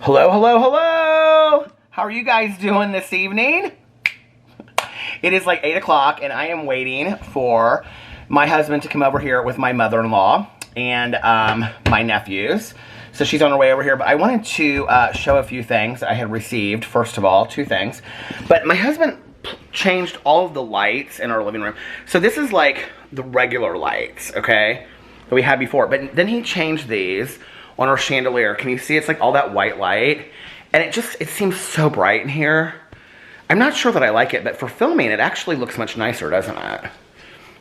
Hello, hello, hello! How are you guys doing this evening? It is like 8 o'clock and I am waiting for my husband to come over here with my mother-in-law and my nephews. So she's on her way over here, but I wanted to show a few things I had received. First of all, two things. But my husband changed all of the lights in our living room. So this is like the regular lights, okay, that we had before. But then he changed these on our chandelier. Can you see it's like all that white light? And it seems so bright in here. I'm not sure that I like it, but for filming, it actually looks much nicer, doesn't it?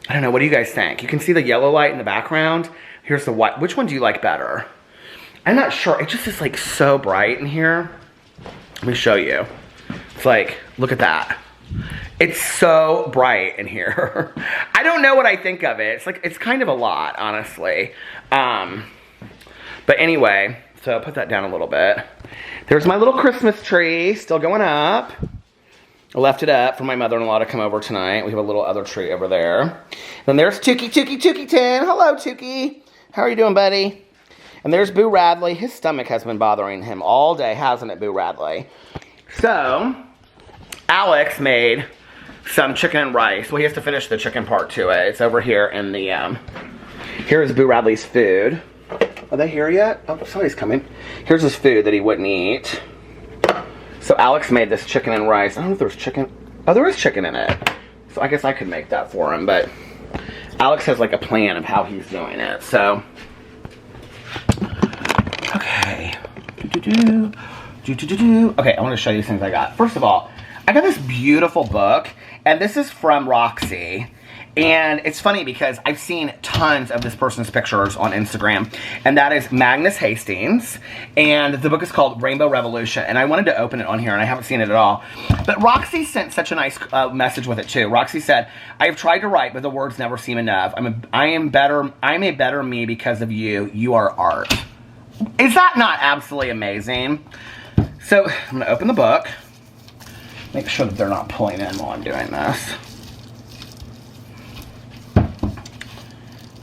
I don't know, what do you guys think? You can see the yellow light in the background. Here's the white. Which one do you like better? I'm not sure. It just is like so bright in here. Let me show you. It's like, look at that. It's so bright in here. I don't know what I think of it. It's like, it's kind of a lot, honestly. But anyway, so I'll put that down a little bit. There's my little Christmas tree still going up. I left it up for my mother-in-law to come over tonight. We have a little other tree over there. Then there's Tookie 10. Hello, Tookie. How are you doing, buddy? And there's Boo Radley. His stomach has been bothering him all day, hasn't it, Boo Radley? So, Alex made some chicken and rice. Well, he has to finish the chicken part to it. It's over here in the, here's Boo Radley's food. Are they here yet? Oh, somebody's coming. Here's his food that he wouldn't eat. So Alex made this chicken and rice. I don't know if there's chicken. Oh, there is chicken in it. So I guess I could make that for him. But Alex has like a plan of how he's doing it. So, okay. Okay, I want to show you things I got. First of all, I got this beautiful book. And this is from Roxy. And it's funny because I've seen tons of this person's pictures on Instagram. And that is Magnus Hastings. And the book is called Rainbow Revolution. And I wanted to open it on here and I haven't seen it at all. But Roxy sent such a nice message with it too. Roxy said, I have tried to write, but the words never seem enough. I'm a better me because of you. You are art. Is that not absolutely amazing? So I'm going to open the book. Make sure that they're not pulling in while I'm doing this.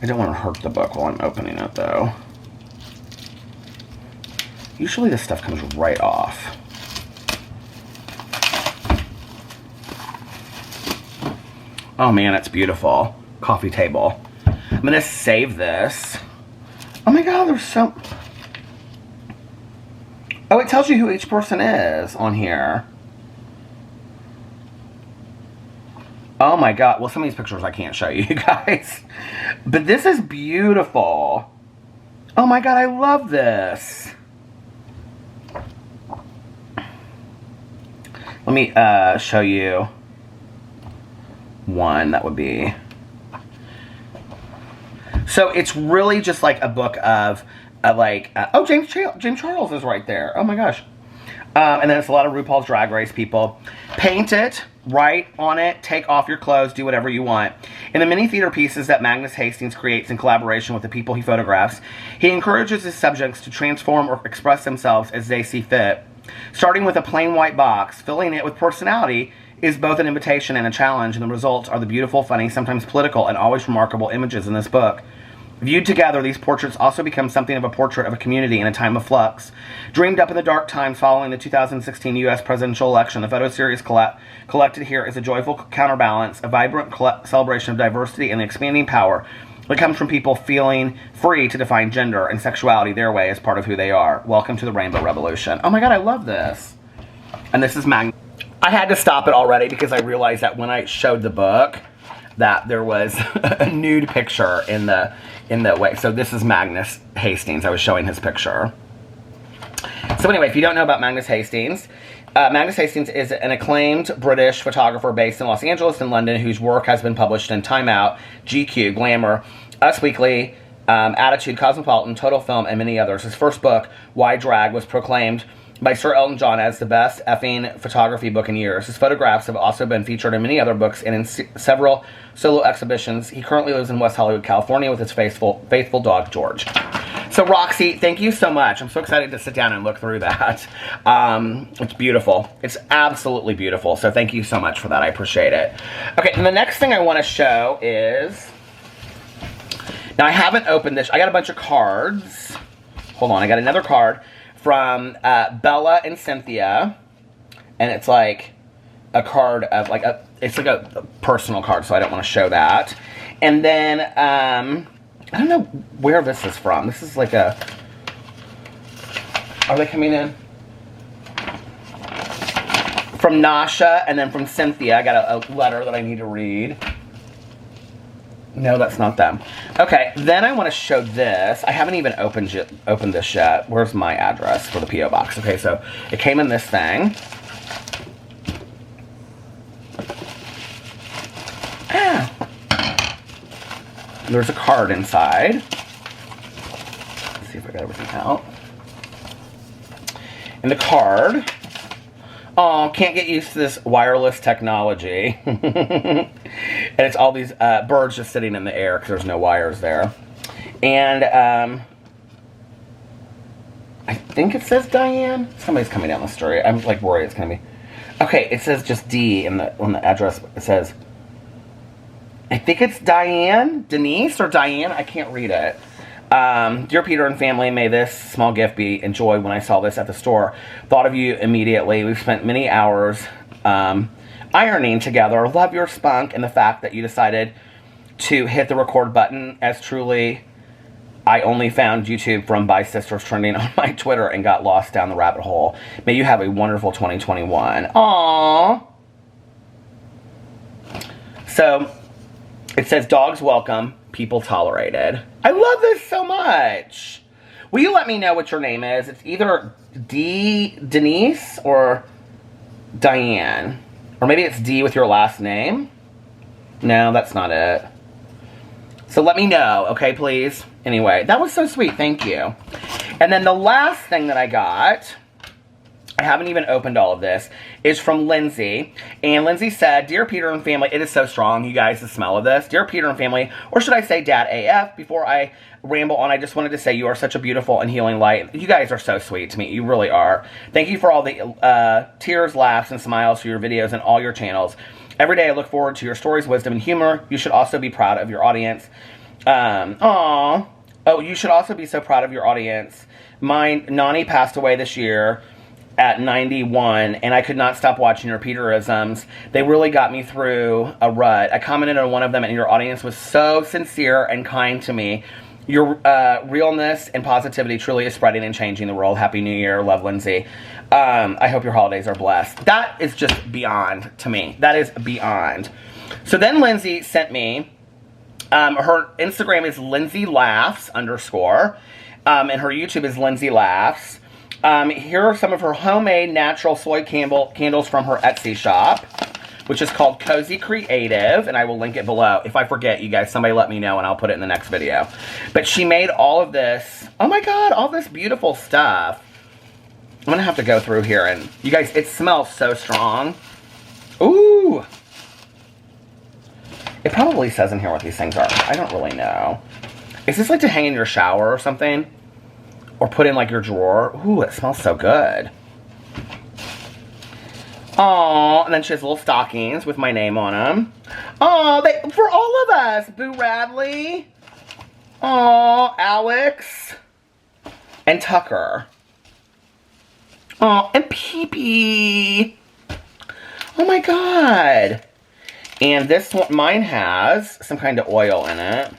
I don't want to hurt the book while I'm opening it, though. Usually this stuff comes right off. Oh man, it's beautiful. Coffee table. I'm going to save this. Oh my god, there's so... Oh, it tells you who each person is on here. Oh my god. Well, some of these pictures I can't show you guys. But this is beautiful. Oh my god, I love this. Let me show you one that would be... So it's really just like a book of oh, James Charles is right there. Oh my gosh. And then it's a lot of RuPaul's Drag Race people. Paint it, write on it, take off your clothes, do whatever you want. In the many theater pieces that Magnus Hastings creates in collaboration with the people he photographs, he encourages his subjects to transform or express themselves as they see fit. Starting with a plain white box, filling it with personality is both an invitation and a challenge, and the results are the beautiful, funny, sometimes political, and always remarkable images in this book. Viewed together, these portraits also become something of a portrait of a community in a time of flux. Dreamed up in the dark times following the 2016 U.S. presidential election, the photo series collected here is a joyful counterbalance, a vibrant celebration of diversity and the expanding power that comes from people feeling free to define gender and sexuality their way as part of who they are. Welcome to the Rainbow Revolution. Oh my god, I love this. And this is Magnus. I had to stop it already because I realized that when I showed the book that there was a nude picture in the way. So this is Magnus Hastings. I was showing his picture. So anyway, if you don't know about Magnus Hastings is an acclaimed British photographer based in Los Angeles and London whose work has been published in Time Out, GQ, Glamour, Us Weekly, Attitude, Cosmopolitan, Total Film, and many others. His first book, Why Drag, was proclaimed by Sir Elton John as the best effing photography book in years. His photographs have also been featured in many other books and in several solo exhibitions. He currently lives in West Hollywood, California with his faithful dog, George. So Roxy, thank you so much. I'm so excited to sit down and look through that. It's beautiful. It's absolutely beautiful. So thank you so much for that. I appreciate it. Okay, and the next thing I want to show is... Now I haven't opened this. I got a bunch of cards. Hold on, I got another card from Bella and Cynthia. And it's like a card of like it's like a personal card, so I don't want to show that. And then, I don't know where this is from. This is like a, are they coming in? From Nasha, and then from Cynthia, I got a letter that I need to read. No, that's not them. Okay, then I want to show this. I haven't even opened this yet. Where's my address for the P.O. box? Okay, so it came in this thing. There's a card inside. Let's see if I got everything out. And the card. Oh, can't get used to this wireless technology. And it's all these birds just sitting in the air because there's no wires there. And I think it says Diane. Somebody's coming down the street. I'm like worried it's going to be. Okay, it says just D on the address. It says, I think it's Diane, Denise, or Diane. I can't read it. Dear Peter and family, may this small gift be enjoyed. When I saw this at the store, thought of you immediately. We've spent many hours ironing together. Love your spunk and the fact that you decided to hit the record button, as truly I only found YouTube from By Sisters trending on my Twitter and got lost down the rabbit hole. May you have a wonderful 2021. Aww. So it says, dogs welcome, people tolerated. I love this so much. Will you let me know what your name is? It's either Denise or Diane. Or maybe it's D with your last name. No, that's not it. So let me know, okay, please? Anyway, that was so sweet. Thank you. And then the last thing that I got, I haven't even opened all of this, is from Lindsay. And Lindsay said, Dear Peter and family, it is so strong, you guys, the smell of this. Dear Peter and family, or should I say Dad AF? Before I ramble on, I just wanted to say you are such a beautiful and healing light. You guys are so sweet to me. You really are. Thank you for all the tears, laughs, and smiles for your videos and all your channels. Every day I look forward to your stories, wisdom, and humor. You should also be proud of your audience. Aww. Oh, you should also be so proud of your audience. Mine, Nani, passed away this year at 91, and I could not stop watching your Peterisms. They really got me through a rut. I commented on one of them, and your audience was so sincere and kind to me. Your realness and positivity truly is spreading and changing the world. Happy New Year. Love, Lindsay. I hope your holidays are blessed. That is just beyond to me. That is beyond. So then Lindsay sent me, her Instagram is Lindsay Laughs _ and her YouTube is Lindsay Laughs. Here are some of her homemade natural soy candles from her Etsy shop, which is called Cozy Creative, and I will link it below. If I forget, you guys, somebody let me know, and I'll put it in the next video. But she made all of this, oh my god, all this beautiful stuff. I'm going to have to go through here, and you guys, it smells so strong. Ooh. It probably says in here what these things are. I don't really know. Is this like to hang in your shower or something? Or put in like your drawer? Ooh, it smells so good. Aww, and then she has little stockings with my name on them. Aww, for all of us. Boo Radley. Aww, Alex. And Tucker. Aww, and Pee-Pee. Oh my god. And this one, mine has some kind of oil in it.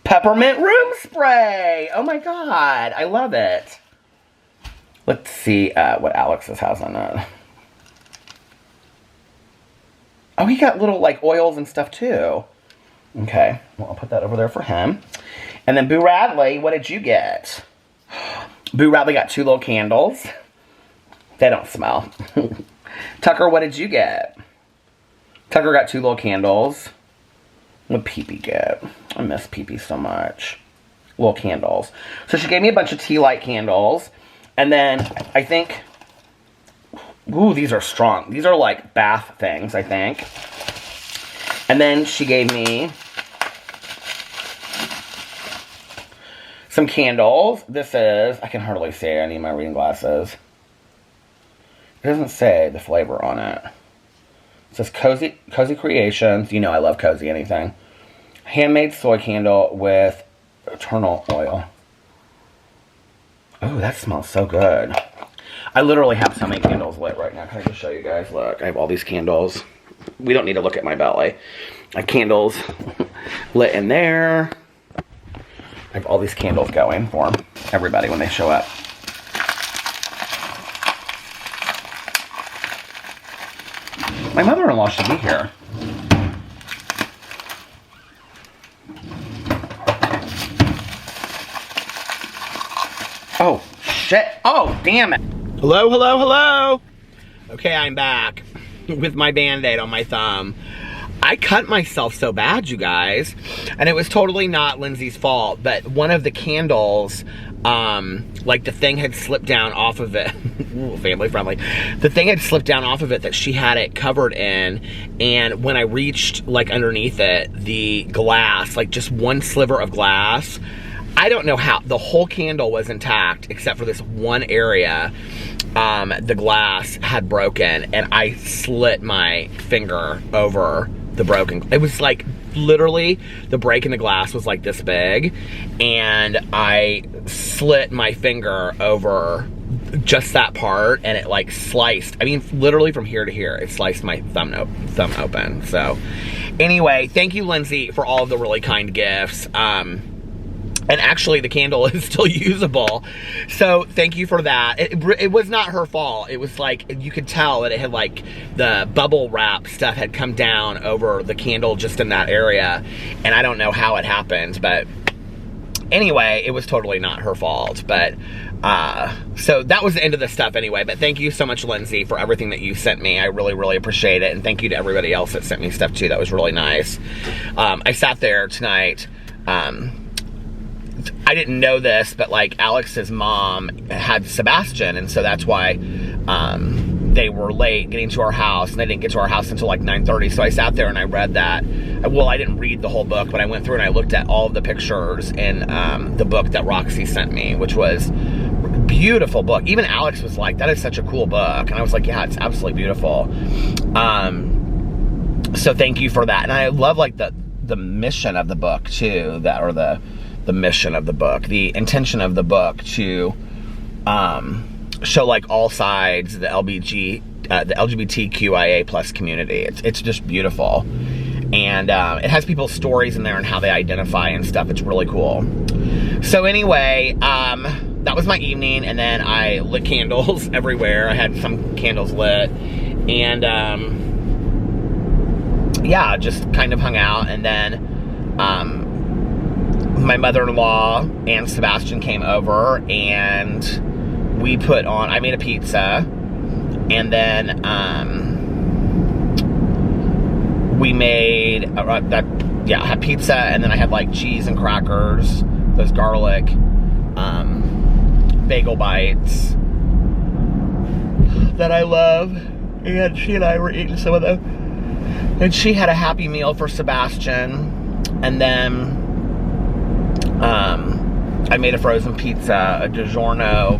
Peppermint room spray. Oh my god. I love it. Let's see what Alex's has on it. Oh, he got little like oils and stuff too. Okay. Well, I'll put that over there for him. And then Boo Radley, what did you get? Boo Radley got 2 little candles. They don't smell. Tucker, what did you get? Tucker got 2 little candles. What did Pee-Pee get? I miss Pee-Pee so much. Little candles. So she gave me a bunch of tea light candles. And then I think... Ooh, these are strong. These are like bath things, I think. And then she gave me some candles. This is... I can hardly see it. I need my reading glasses. It doesn't say the flavor on it. It says Cozy Creations. You know I love cozy anything. Handmade soy candle with eternal oil. Oh, that smells so good. I literally have so many candles lit right now. Can I just show you guys? Look, I have all these candles. We don't need to look at my belly. I have candles lit in there. I have all these candles going for everybody when they show up. My mother-in-law should be here. Oh, shit. Oh, damn it. Hello, hello, hello. Okay, I'm back with my Band-Aid on my thumb. I cut myself so bad, you guys. And it was totally not Lindsay's fault, but one of the candles, like the thing had slipped down off of it. Ooh, family friendly. The thing had slipped down off of it that she had it covered in. And when I reached like underneath it, the glass, like just one sliver of glass, I don't know how, the whole candle was intact except for this one area. The glass had broken and I slit my finger over the broken. It was like literally the break in the glass was like this big and I slit my finger over just that part and it like sliced, I mean literally from here to here, it sliced my thumb open. So anyway, thank you Lindsay for all of the really kind gifts. And actually the candle is still usable. So thank you for that. It was not her fault. It was like, you could tell that it had like, the bubble wrap stuff had come down over the candle just in that area. And I don't know how it happened, but anyway, it was totally not her fault. But, so that was the end of the stuff anyway. But thank you so much, Lindsay, for everything that you sent me. I really, really appreciate it. And thank you to everybody else that sent me stuff too. That was really nice. I sat there tonight, I didn't know this, but like Alex's mom had Sebastian, and so that's why they were late getting to our house, and they didn't get to our house until like 9:30. So I sat there and I read that. Well, I didn't read the whole book, but I went through and I looked at all of the pictures in the book that Roxy sent me, which was a beautiful book. Even Alex was like, "That is such a cool book," and I was like, "Yeah, it's absolutely beautiful." So thank you for that, and I love like the mission of the book too, the mission of the book, the intention of the book to show like all sides, the LGBTQIA plus community. It's just beautiful. And it has people's stories in there and how they identify and stuff. It's really cool. So anyway, that was my evening, and then I lit candles everywhere. I had some candles lit, and yeah, just kind of hung out, and then my mother-in-law and Sebastian came over and we put on, I made a pizza, and then we made I had pizza, and then I had like cheese and crackers, those garlic bagel bites that I love, and she and I were eating some of them, and she had a Happy Meal for Sebastian, and then I made a frozen pizza, a DiGiorno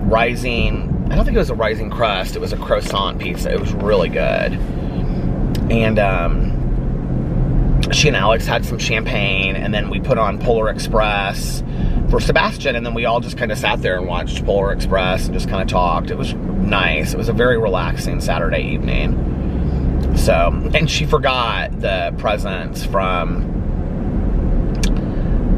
rising, I don't think it was a rising crust, it was a croissant pizza. It was really good. And she and Alex had some champagne, and then we put on Polar Express for Sebastian, and then we all just kind of sat there and watched Polar Express and just kind of talked. It was nice. It was a very relaxing Saturday evening. So, and she forgot the presents from,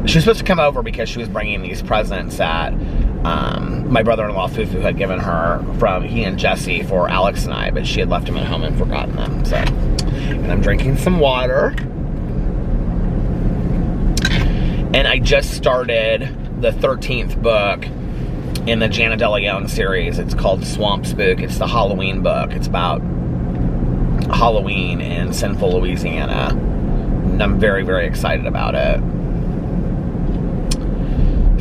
she was supposed to come over because she was bringing these presents that my brother-in-law Fufu had given her from he and Jesse for Alex and I, but she had left them at home and forgotten them. So, and I'm drinking some water. And I just started the 13th book in the Jana DeLeon series. It's called Swamp Spook. It's the Halloween book. It's about Halloween in Scienceville, Louisiana. And I'm very, very excited about it.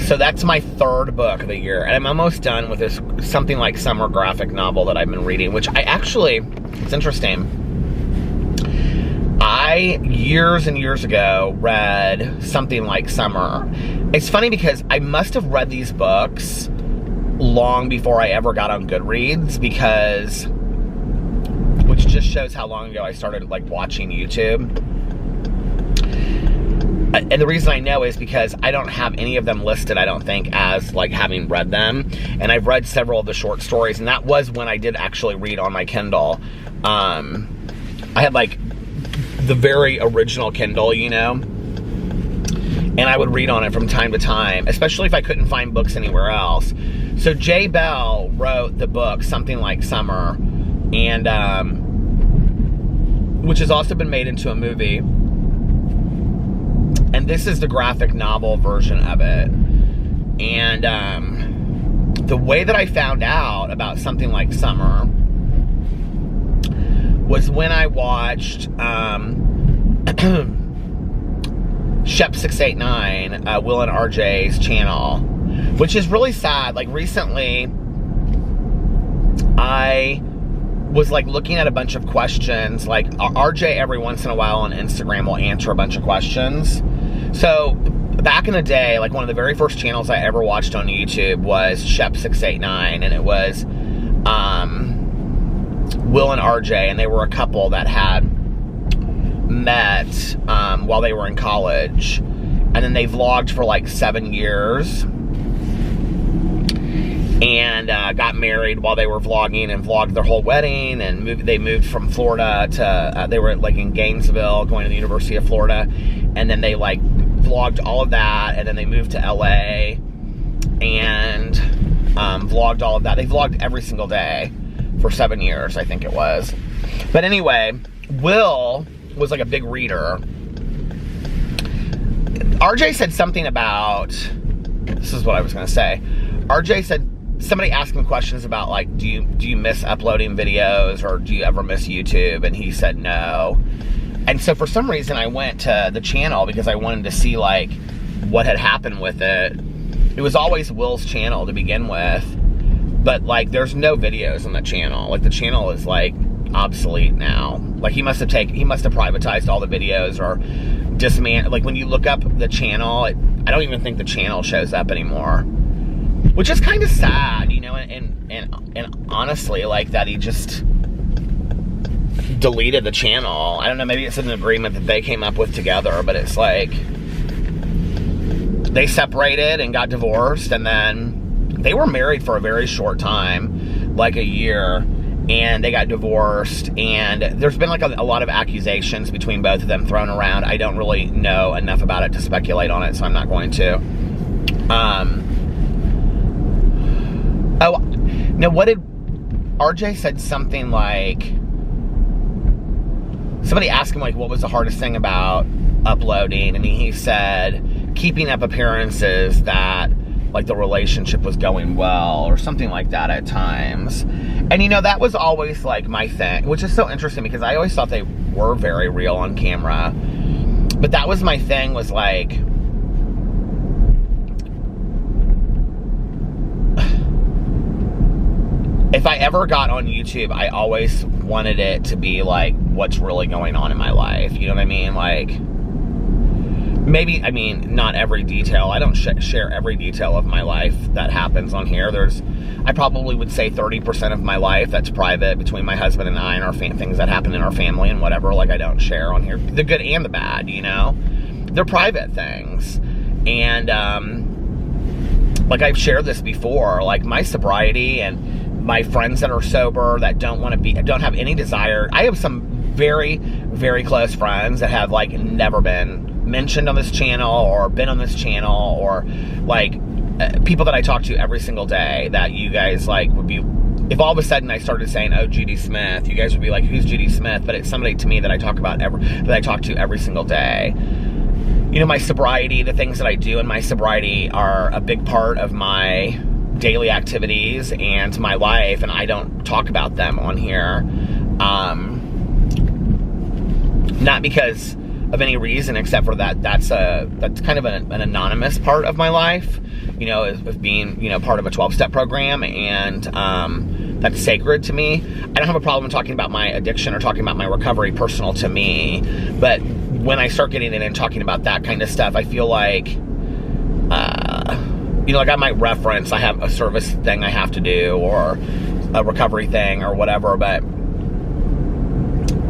So that's my third book of the year, and I'm almost done with this something like summer graphic novel that I've been reading, which I actually, it's interesting. I, years and years ago, read Something Like Summer. It's funny because I must have read these books long before I ever got on Goodreads, because, which just shows how long ago I started like watching YouTube. And the reason I know is because I don't have any of them listed, I don't think, as like having read them. And I've read several of the short stories, and that was when I did actually read on my Kindle. I had like the very original Kindle, you know, and I would read on it from time to time, especially if I couldn't find books anywhere else. So J. Bell wrote the book Something Like Summer, and which has also been made into a movie. And this is the graphic novel version of it. And the way that I found out about Something Like Summer was when I watched Shep 689, Will and RJ's channel, which is really sad. Like recently, I was like looking at a bunch of questions. Like RJ every once in a while on Instagram will answer a bunch of questions. So back in the day, like one of the very first channels I ever watched on YouTube was Shep 689, and it was Will and RJ, and they were a couple that had met while they were in college, and then they vlogged for like 7 years, and got married while they were vlogging, and vlogged their whole wedding, and they moved from Florida to, they were like in Gainesville, going to the University of Florida, and then they like vlogged all of that, and then they moved to LA, and vlogged all of that. They vlogged every single day for 7 years, I think it was. But anyway, Will was like a big reader. RJ said something about, this is what I was going to say. RJ said, somebody asked him questions about like, do you miss uploading videos, or do you ever miss YouTube? And he said no. And so for some reason I went to the channel because I wanted to see like what had happened with it. It was always Will's channel to begin with, but like there's no videos on the channel. Like the channel is like obsolete now. Like he must have privatized all the videos, or dismantled. Like when you look up the channel, I don't even think the channel shows up anymore, which is kind of sad, you know. And honestly, like that he just deleted the channel. I don't know, maybe it's an agreement that they came up with together, but it's like they separated and got divorced, and then they were married for a very short time, like a year, and they got divorced, and there's been like a lot of accusations between both of them thrown around. I don't really know enough about it to speculate on it, so I'm not going to. Oh, now what did RJ said something like, somebody asked him like what was the hardest thing about uploading, and he said keeping up appearances that like the relationship was going well, or something like that at times. And you know, that was always like my thing, which is so interesting because I always thought they were very real on camera. But that was my thing, was like, if I ever got on YouTube, I always wanted it to be like what's really going on in my life. You know what I mean? Like, maybe, I mean, not every detail. I don't share every detail of my life that happens on here. I probably would say 30% of my life that's private between my husband and I, and our things that happen in our family and whatever. Like, I don't share on here. The good and the bad, you know? They're private things. And, like I've shared this before, like my sobriety and my friends that are sober that don't have any desire. I have some very, very close friends that have like never been mentioned on this channel, or been on this channel, or like people that I talk to every single day that you guys like would be, if all of a sudden I started saying, oh, Judy Smith, you guys would be like, who's Judy Smith? But it's somebody to me that I talk to every single day. You know, my sobriety, the things that I do in my sobriety are a big part of my daily activities and my life, and I don't talk about them on here. Not because of any reason, except for that's kind of an anonymous part of my life, you know, of being, you know, part of a 12-step program, and that's sacred to me. I don't have a problem talking about my addiction or talking about my recovery personal to me, but when I start getting in and talking about that kind of stuff, I feel like, you know, like I might reference, I have a service thing I have to do, or a recovery thing, or whatever, but,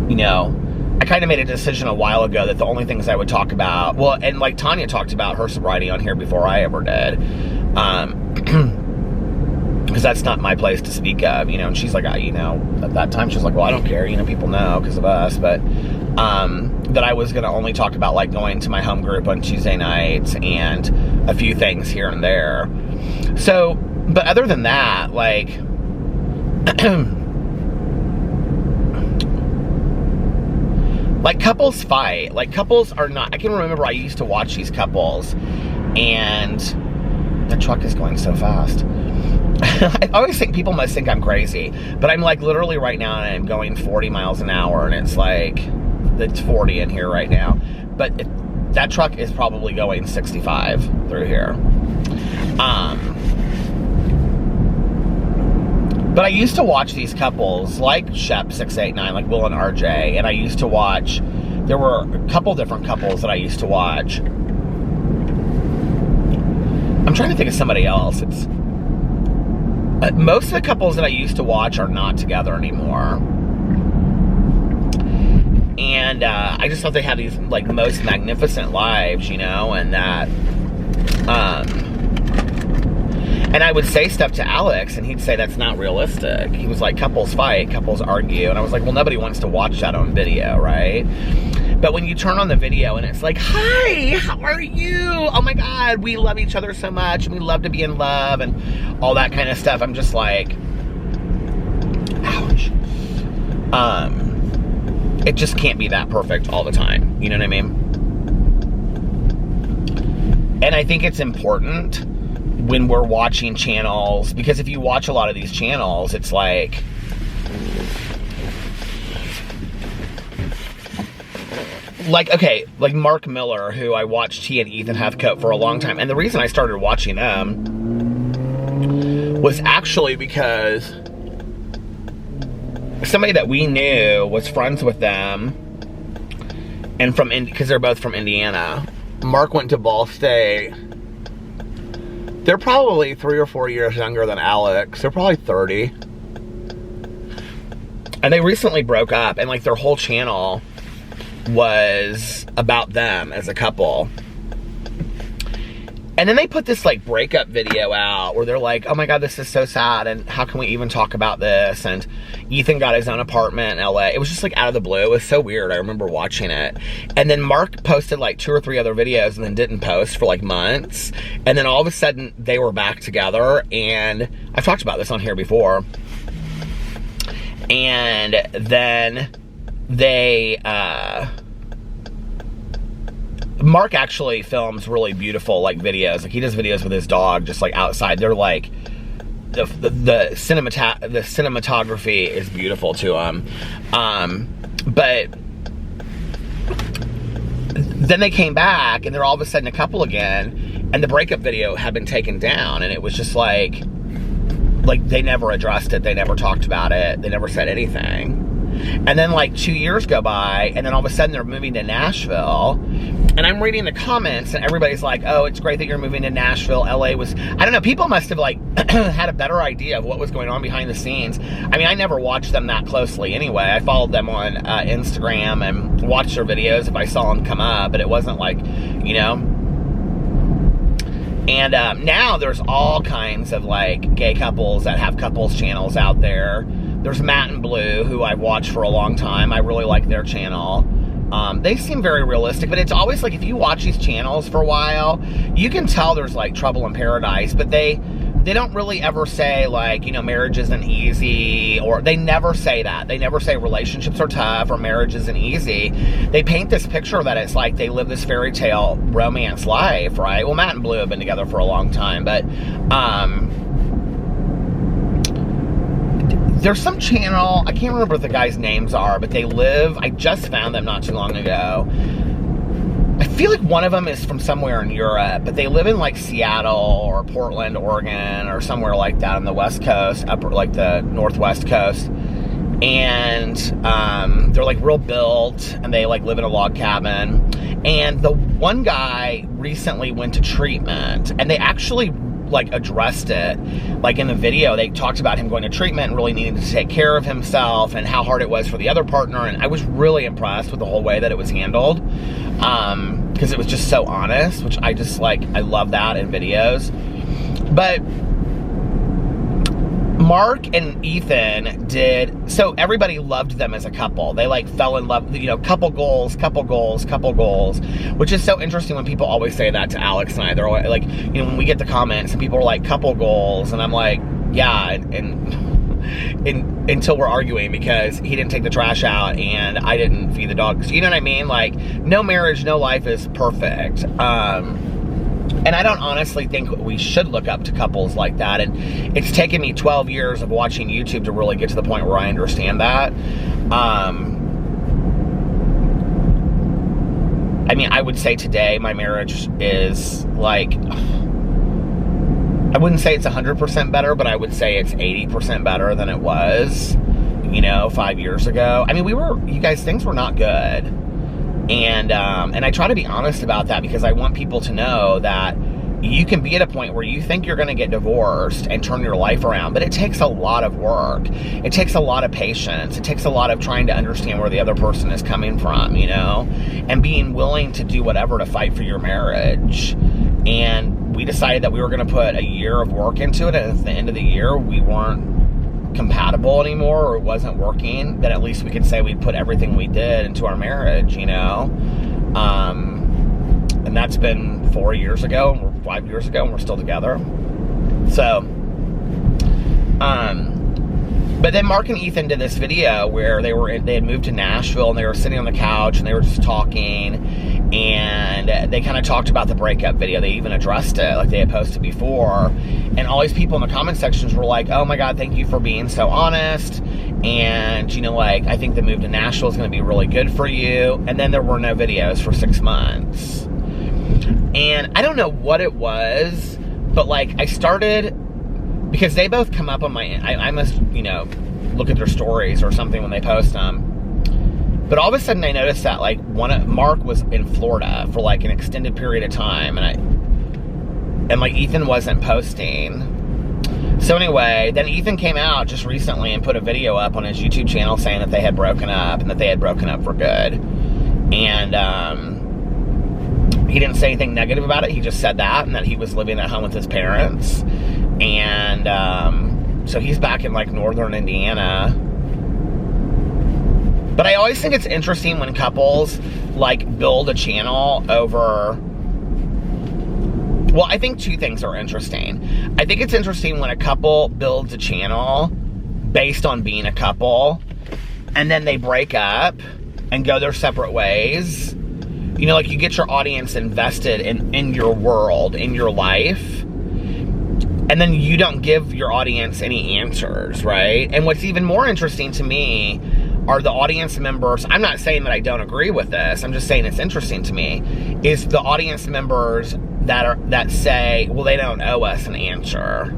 you know, I kind of made a decision a while ago that the only things I would talk about, well, and like Tanya talked about her sobriety on here before I ever did, because that's not my place to speak of, you know, and she's like, you know, at that time she was like, well, I don't care, you know, people know because of us, but that I was going to only talk about like going to my home group on Tuesday nights and a few things here and there. So, but other than that, like, like couples fight, like couples are not, I can remember I used to watch these couples, and the truck is going so fast. I always think people must think I'm crazy, but I'm like literally right now and I'm going 40 miles an hour, and it's like, it's 40 in here right now, but that truck is probably going 65 through here. But I used to watch these couples like Shep 689, like Will and RJ, and I used to watch, there were a couple different couples that I used to watch. I'm trying to think of somebody else. It's most of the couples that I used to watch are not together anymore. And I just thought they had these like most magnificent lives, you know, and that and I would say stuff to Alex, and he'd say that's not realistic. He was like, couples fight, couples argue. And I was like, well, nobody wants to watch that on video, right? But when you turn on the video and it's like, hi, how are you? Oh my God, we love each other so much, and we love to be in love, and all that kind of stuff. I'm just like, ouch. It just can't be that perfect all the time. You know what I mean? And I think it's important when we're watching channels, because if you watch a lot of these channels, it's like, okay, like Mark Miller, who I watched he and Ethan Heathcote for a long time, and the reason I started watching them was actually because somebody that we knew was friends with them, and because they're both from Indiana. Mark went to Ball State. They're probably 3 or 4 years younger than Alex. They're probably 30. And they recently broke up, and like their whole channel was about them as a couple. And then they put this like breakup video out where they're like, oh my God, this is so sad, and how can we even talk about this? And Ethan got his own apartment in LA. It was just like out of the blue. It was so weird. I remember watching it. And then Mark posted like 2 or 3 other videos and then didn't post for like months. And then all of a sudden they were back together, and I've talked about this on here before. And then they, Mark actually films really beautiful like videos. Like he does videos with his dog just like outside. They're like the cinematography is beautiful to him. But then they came back and they're all of a sudden a couple again, and the breakup video had been taken down, and it was just like they never addressed it, they never talked about it, they never said anything. And then like 2 years go by, and then all of a sudden they're moving to Nashville, and I'm reading the comments, and everybody's like, oh, it's great that you're moving to Nashville. LA was, I don't know, people must have like had a better idea of what was going on behind the scenes. I mean, I never watched them that closely anyway. I followed them on Instagram and watched their videos if I saw them come up, but it wasn't like, you know. And now there's all kinds of like gay couples that have couples channels out there. There's Matt and Blue, who I've watched for a long time. I really like their channel. They seem very realistic, but it's always like if you watch these channels for a while, you can tell there's like trouble in paradise, but they don't really ever say like, you know, marriage isn't easy, or they never say that. They never say relationships are tough or marriage isn't easy. They paint this picture that it's like they live this fairy tale romance life, right? Well, Matt and Blue have been together for a long time, but there's some channel, I can't remember what the guys' names are, but they live, I just found them not too long ago. I feel like one of them is from somewhere in Europe, but they live in like Seattle or Portland, Oregon, or somewhere like that on the West Coast, upper like the Northwest Coast. And they're like real built, and they like live in a log cabin. And the one guy recently went to treatment, and they actually like, addressed it. Like, in the video, they talked about him going to treatment and really needing to take care of himself and how hard it was for the other partner, and I was really impressed with the whole way that it was handled, because it was just so honest, which I just, like, I love that in videos. But Mark and Ethan so everybody loved them as a couple. They, like, fell in love, you know, couple goals, which is so interesting when people always say that to Alex and I. They're always, like, you know, when we get the comments and people are like, couple goals, and I'm like, yeah, and until we're arguing because he didn't take the trash out and I didn't feed the dogs. You know what I mean? Like, no marriage, no life is perfect. And I don't honestly think we should look up to couples like that. And it's taken me 12 years of watching YouTube to really get to the point where I understand that. I mean, I would say today my marriage is, like, I wouldn't say it's 100% better, but I would say it's 80% better than it was, you know, 5 years ago. I mean, you guys, things were not good. And I try to be honest about that because I want people to know that you can be at a point where you think you're going to get divorced and turn your life around, but it takes a lot of work. It takes a lot of patience. It takes a lot of trying to understand where the other person is coming from, you know, and being willing to do whatever to fight for your marriage. And we decided that we were going to put a year of work into it, and at the end of the year, we weren't compatible anymore, or it wasn't working, then at least we could say we put everything we did into our marriage, you know. And that's been 4 years ago, and we're 5 years ago, and we're still together. So, but then Mark and Ethan did this video where they had moved to Nashville, and they were sitting on the couch, and they were just talking, and they kind of talked about the breakup video. They even addressed it, like they had posted before, and all these people in the comment sections were like, oh my God, thank you for being so honest, and, you know, like, I think the move to Nashville is going to be really good for you. And then there were no videos for 6 months. And I don't know what it was, but, like, I started, because they both come up on I must, you know, look at their stories or something when they post them. But all of a sudden I noticed that, like, Mark was in Florida for, like, an extended period of time, and like, Ethan wasn't posting. So anyway, then Ethan came out just recently and put a video up on his YouTube channel saying that they had broken up, and that they had broken up for good. And he didn't say anything negative about it. He just said that, and that he was living at home with his parents. And so he's back in, like, northern Indiana. But I always think it's interesting when couples, like, build a channel over... Well, I think two things are interesting. I think it's interesting when a couple builds a channel based on being a couple, and then they break up and go their separate ways. You know, like, you get your audience invested in your world, in your life, and then you don't give your audience any answers, right? And what's even more interesting to me are the audience members. I'm not saying that I don't agree with this. I'm just saying it's interesting to me. Is the audience members that say, well, they don't owe us an answer.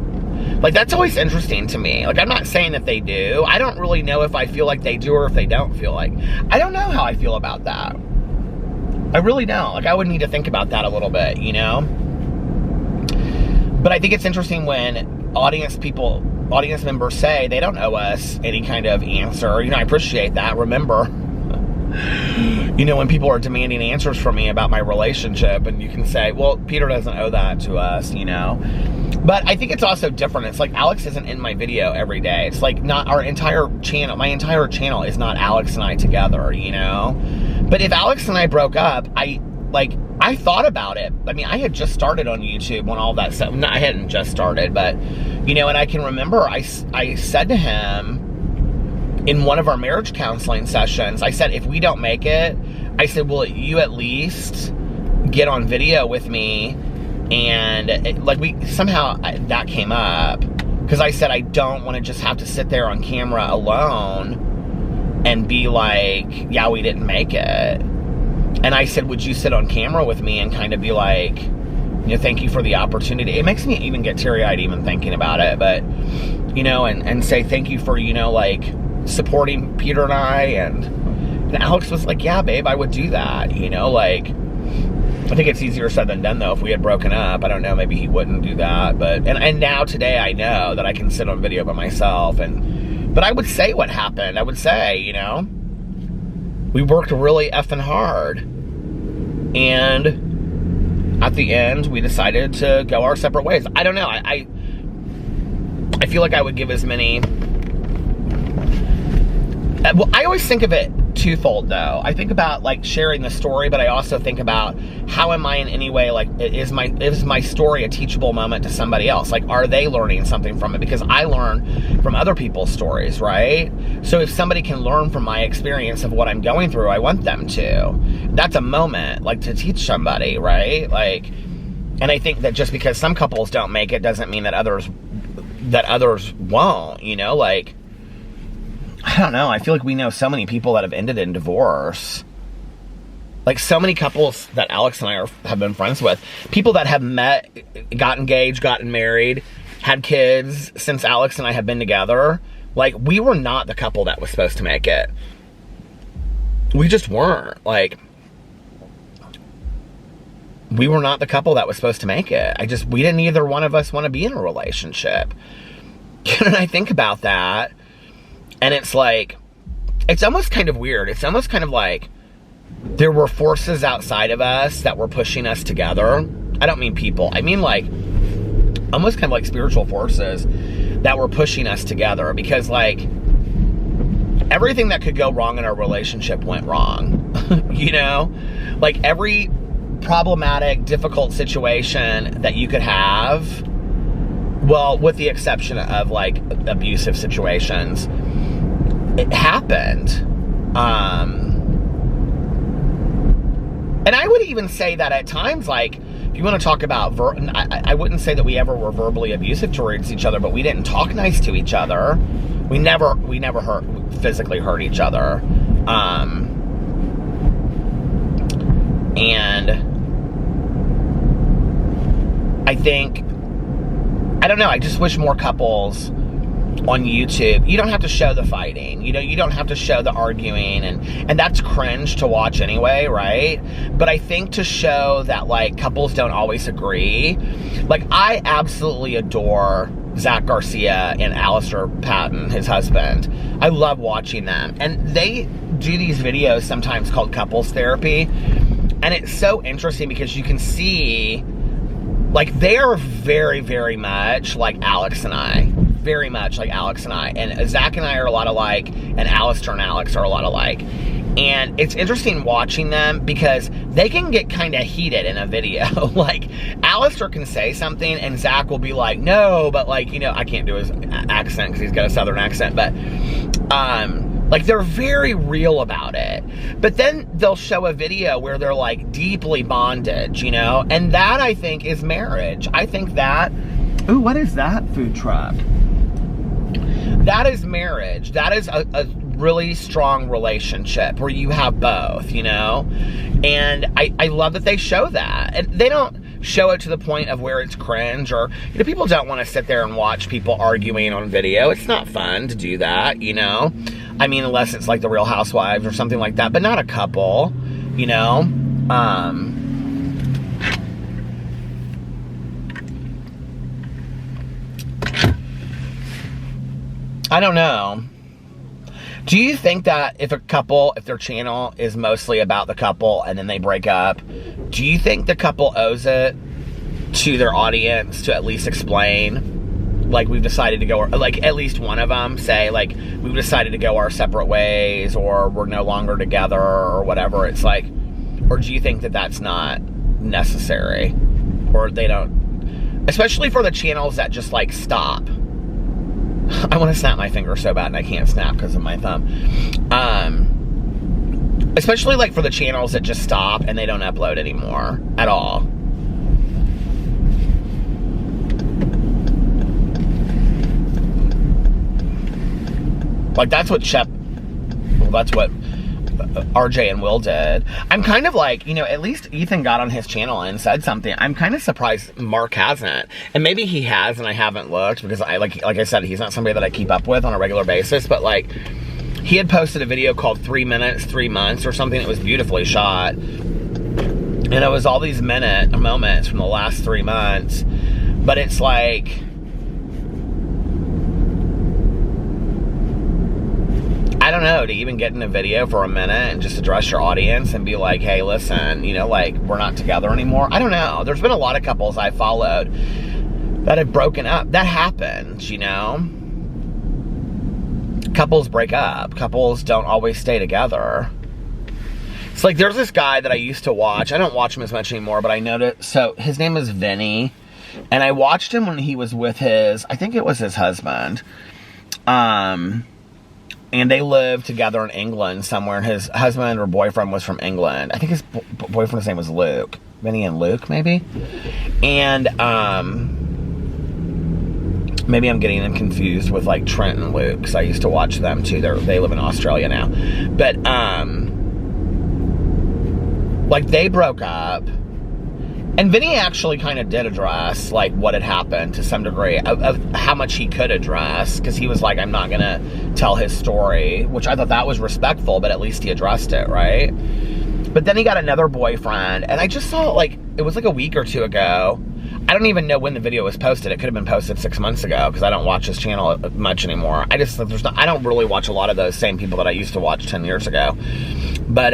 Like, that's always interesting to me. Like, I'm not saying that they do. I don't really know if I feel like they do or if they don't feel like. I don't know how I feel about that. I really don't. Like, I would need to think about that a little bit, you know? But I think it's interesting when audience members say they don't owe us any kind of answer. You know, I appreciate that. Remember, you know, when people are demanding answers from me about my relationship, and you can say, well, Peter doesn't owe that to us, you know. But I think it's also different. It's like Alex isn't in my video every day. It's like not our entire channel. My entire channel is not Alex and I together, you know. But if Alex and I broke up, I thought about it. I mean, I had just started on YouTube when all that stuff. No, I hadn't just started, but, you know, and I can remember I said to him in one of our marriage counseling sessions, I said, if we don't make it, I said, will you at least get on video with me? And that came up, because I said, I don't want to just have to sit there on camera alone and be like, yeah, we didn't make it. And I said, would you sit on camera with me and kind of be like, you know, thank you for the opportunity. It makes me even get teary-eyed even thinking about it, but, you know, and say thank you for, you know, like, supporting Peter and I. And Alex was like, yeah, babe, I would do that, you know, like, I think it's easier said than done, though. If we had broken up, I don't know, maybe he wouldn't do that. But and now today I know that I can sit on video by myself. But I would say what happened. I would say, you know, we worked really effing hard. And at the end, we decided to go our separate ways. I don't know. I feel like I would give as many... Well, I always think of it twofold, though. I think about, like, sharing the story, but I also think about how am I in any way, like, is my story a teachable moment to somebody else? Like, are they learning something from it? Because I learn from other people's stories, right? So if somebody can learn from my experience of what I'm going through, I want them to. That's a moment, like, to teach somebody, right? Like, and I think that just because some couples don't make it doesn't mean that others won't, you know? Like, I don't know. I feel like we know so many people that have ended in divorce. Like, so many couples that Alex and I have been friends with. People that have met, got engaged, gotten married, had kids since Alex and I have been together. Like, we were not the couple that was supposed to make it. We just weren't. Like, we were not the couple that was supposed to make it. We didn't either one of us want to be in a relationship. And I think about that. And it's like, it's almost kind of weird. It's almost kind of like there were forces outside of us that were pushing us together. I don't mean people. I mean, like, almost kind of like spiritual forces that were pushing us together. Because, like, everything that could go wrong in our relationship went wrong. You know? Like, every problematic, difficult situation that you could have, well, with the exception of, like, abusive situations, it happened. And I would even say that at times, like, if you want to talk about, I wouldn't say that we ever were verbally abusive towards each other, but we didn't talk nice to each other. We never physically hurt each other. And I think, I don't know, I just wish more couples on YouTube, you don't have to show the fighting, you know, you don't have to show the arguing, and that's cringe to watch anyway, right? But I think to show that, like, couples don't always agree. Like, I absolutely adore Zach Garcia and Alistair Patton, his husband. I love watching them, and they do these videos sometimes called couples therapy, and it's so interesting because you can see, like, they are very, very much like Alex and I. Very much like Alex and I. And Zach and I are a lot alike, and Alistair and Alex are a lot alike. And it's interesting watching them because they can get kind of heated in a video. Like, Alistair can say something, and Zach will be like, no, but, like, you know, I can't do his accent because he's got a southern accent, but, like, they're very real about it. But then they'll show a video where they're, like, deeply bonded, you know? And that, I think, is marriage. I think that... Ooh, what is that food truck? That is marriage. That is a really strong relationship where you have both, you know? And I love that they show that. And they don't show it to the point of where it's cringe, or, you know, people don't want to sit there and watch people arguing on video. It's not fun to do that, you know? I mean, unless it's like the Real Housewives or something like that, but not a couple, you know? I don't know. Do you think that if a couple, if their channel is mostly about the couple and then they break up, do you think the couple owes it to their audience to at least explain, like, we've decided to go, like, at least one of them say, like, we've decided to go our separate ways, or we're no longer together, or whatever? It's like, or do you think that that's not necessary? Or they don't, especially for the channels that just, like, stop. I want to snap my finger so bad and I can't snap because of my thumb. Especially, like, for the channels that just stop and they don't upload anymore at all. Like, that's what that's what RJ and Will did. I'm kind of like, you know, at least Ethan got on his channel and said something. I'm kind of surprised Mark hasn't. And maybe he has and I haven't looked, because like I said, he's not somebody that I keep up with on a regular basis. But, like, he had posted a video called 3 Minutes, 3 Months or something that was beautifully shot. And it was all these moments from the last 3 months. But it's like, I don't know, to even get in a video for a minute and just address your audience and be like, hey, listen, you know, like, we're not together anymore. I don't know. There's been a lot of couples I followed that have broken up. That happens, you know? Couples break up. Couples don't always stay together. It's like, there's this guy that I used to watch. I don't watch him as much anymore, but I noticed. So his name is Vinnie, and I watched him when he was with his, I think it was his husband. And they lived together in England somewhere, and his husband or boyfriend was from England. I think his boyfriend's name was Luke. Vinnie and Luke, maybe? And, maybe I'm getting them confused with, like, Trent and Luke, because I used to watch them, too. They live in Australia now. But, like, they broke up. And Vinnie actually kind of did address, like, what had happened to some degree of how much he could address, because he was like, I'm not going to tell his story, which I thought that was respectful, but at least he addressed it, right? But then he got another boyfriend, and I just saw, like, it was like a week or two ago. I don't even know when the video was posted. It could have been posted 6 months ago, because I don't watch his channel much anymore. I don't really watch a lot of those same people that I used to watch 10 years ago. But,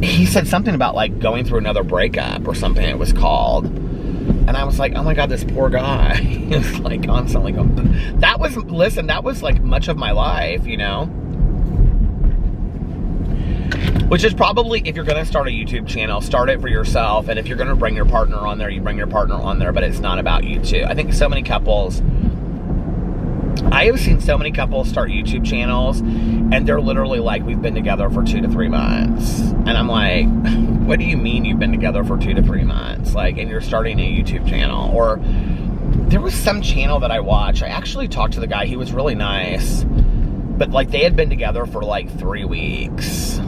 he said something about, like, going through another breakup or something it was called. And I was like, oh my God, this poor guy. He was, like, constantly going. That was like much of my life, you know? Which is probably, if you're going to start a YouTube channel, start it for yourself. And if you're going to bring your partner on there, you bring your partner on there. But it's not about you two. I think so many couples, I have seen so many couples start YouTube channels, and they're literally like, we've been together for 2 to 3 months. And I'm like, what do you mean you've been together for 2 to 3 months? Like, and you're starting a YouTube channel? Or there was some channel that I watched. I actually talked to the guy. He was really nice. But, like, they had been together for, like, 3 weeks.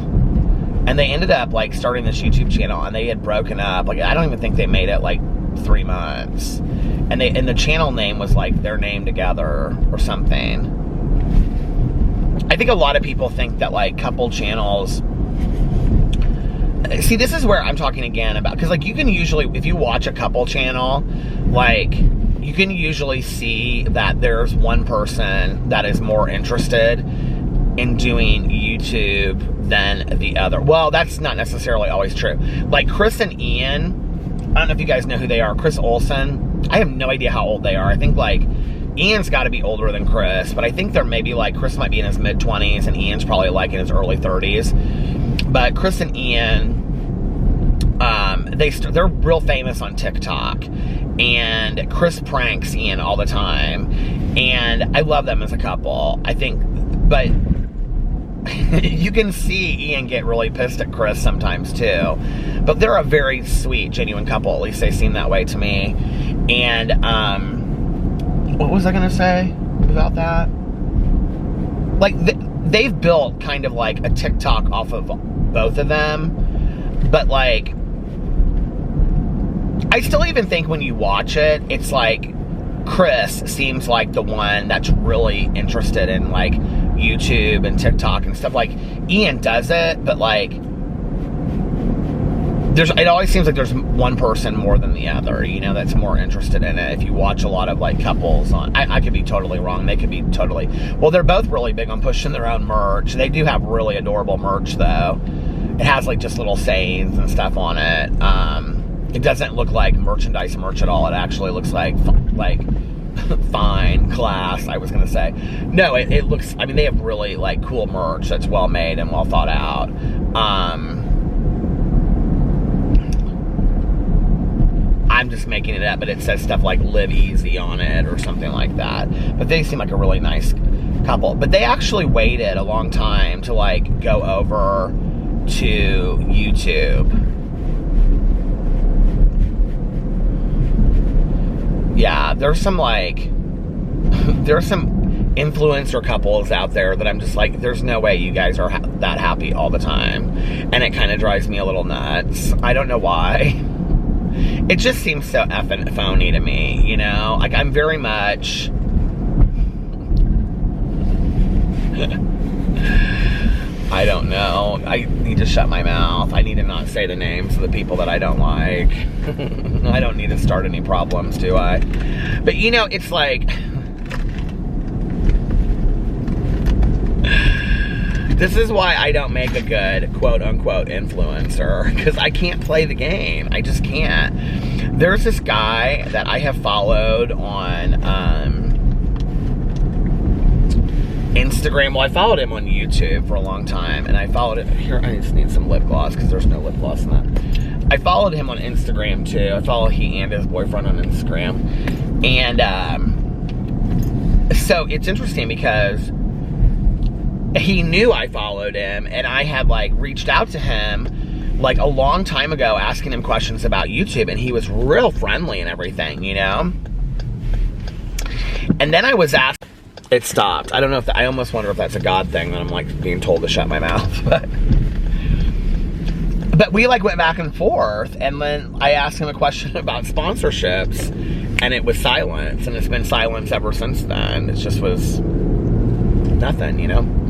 And they ended up, like, starting this YouTube channel, and they had broken up. Like, I don't even think they made it, like, 3 months. And the channel name was, like, their name together or something. I think a lot of people think that, like, couple channels... See, this is where I'm talking again about... Because, like, you can usually... If you watch a couple channel, like, you can usually see that there's one person that is more interested in doing YouTube than the other. Well, that's not necessarily always true. Like, Chris and Ian... I don't know if you guys know who they are. Chris Olsen... I have no idea how old they are. I think, like, Ian's got to be older than Chris, but I think they're maybe, like, Chris might be in his mid-20s, and Ian's probably, like, in his early 30s. But Chris and Ian, they're real famous on TikTok, and Chris pranks Ian all the time, and I love them as a couple, I think, but you can see Ian get really pissed at Chris sometimes, too. But they're a very sweet, genuine couple. At least they seem that way to me. And, what was I going to say about that? Like, they've built kind of like a TikTok off of both of them. But, like, I still even think when you watch it, it's like Chris seems like the one that's really interested in, like, YouTube and TikTok and stuff. Like, Ian does it, but, like, it always seems like there's one person more than the other, you know, that's more interested in it. If you watch a lot of, like, couples on, I could be totally wrong. They could be totally, well, they're both really big on pushing their own merch. They do have really adorable merch, though. It has, like, just little sayings and stuff on it. It doesn't look like merchandise merch at all. It actually looks like fine class, I was gonna say. No, it looks, I mean, they have really, like, cool merch that's well made and well thought out. I'm just making it up, but it says stuff like live easy on it or something like that. But they seem like a really nice couple. But they actually waited a long time to, like, go over to YouTube. Yeah, there's some, like, there's some influencer couples out there that I'm just like, there's no way you guys are that happy all the time. And it kind of drives me a little nuts. I don't know why. It just seems so effing phony to me, you know? Like, I'm very much... I don't know. I need to shut my mouth. I need to not say the names of the people that I don't like. I don't need to start any problems, do I? But you know, it's like... This is why I don't make a good quote-unquote influencer, because I can't play the game. I just can't. There's this guy that I have followed on Instagram. Well, I followed him on YouTube for a long time, and I followed it. Here, I just need some lip gloss, because there's no lip gloss in that. I followed him on Instagram, too. I follow he and his boyfriend on Instagram. And so it's interesting because he knew I followed him, and I had like reached out to him like a long time ago asking him questions about YouTube, and he was real friendly and everything, you know? And then I was asked, it stopped. I don't know if, I almost wonder if that's a God thing that I'm like being told to shut my mouth, but we like went back and forth, and then I asked him a question about sponsorships, and it was silence, and it's been silence ever since then. It just was nothing, you know?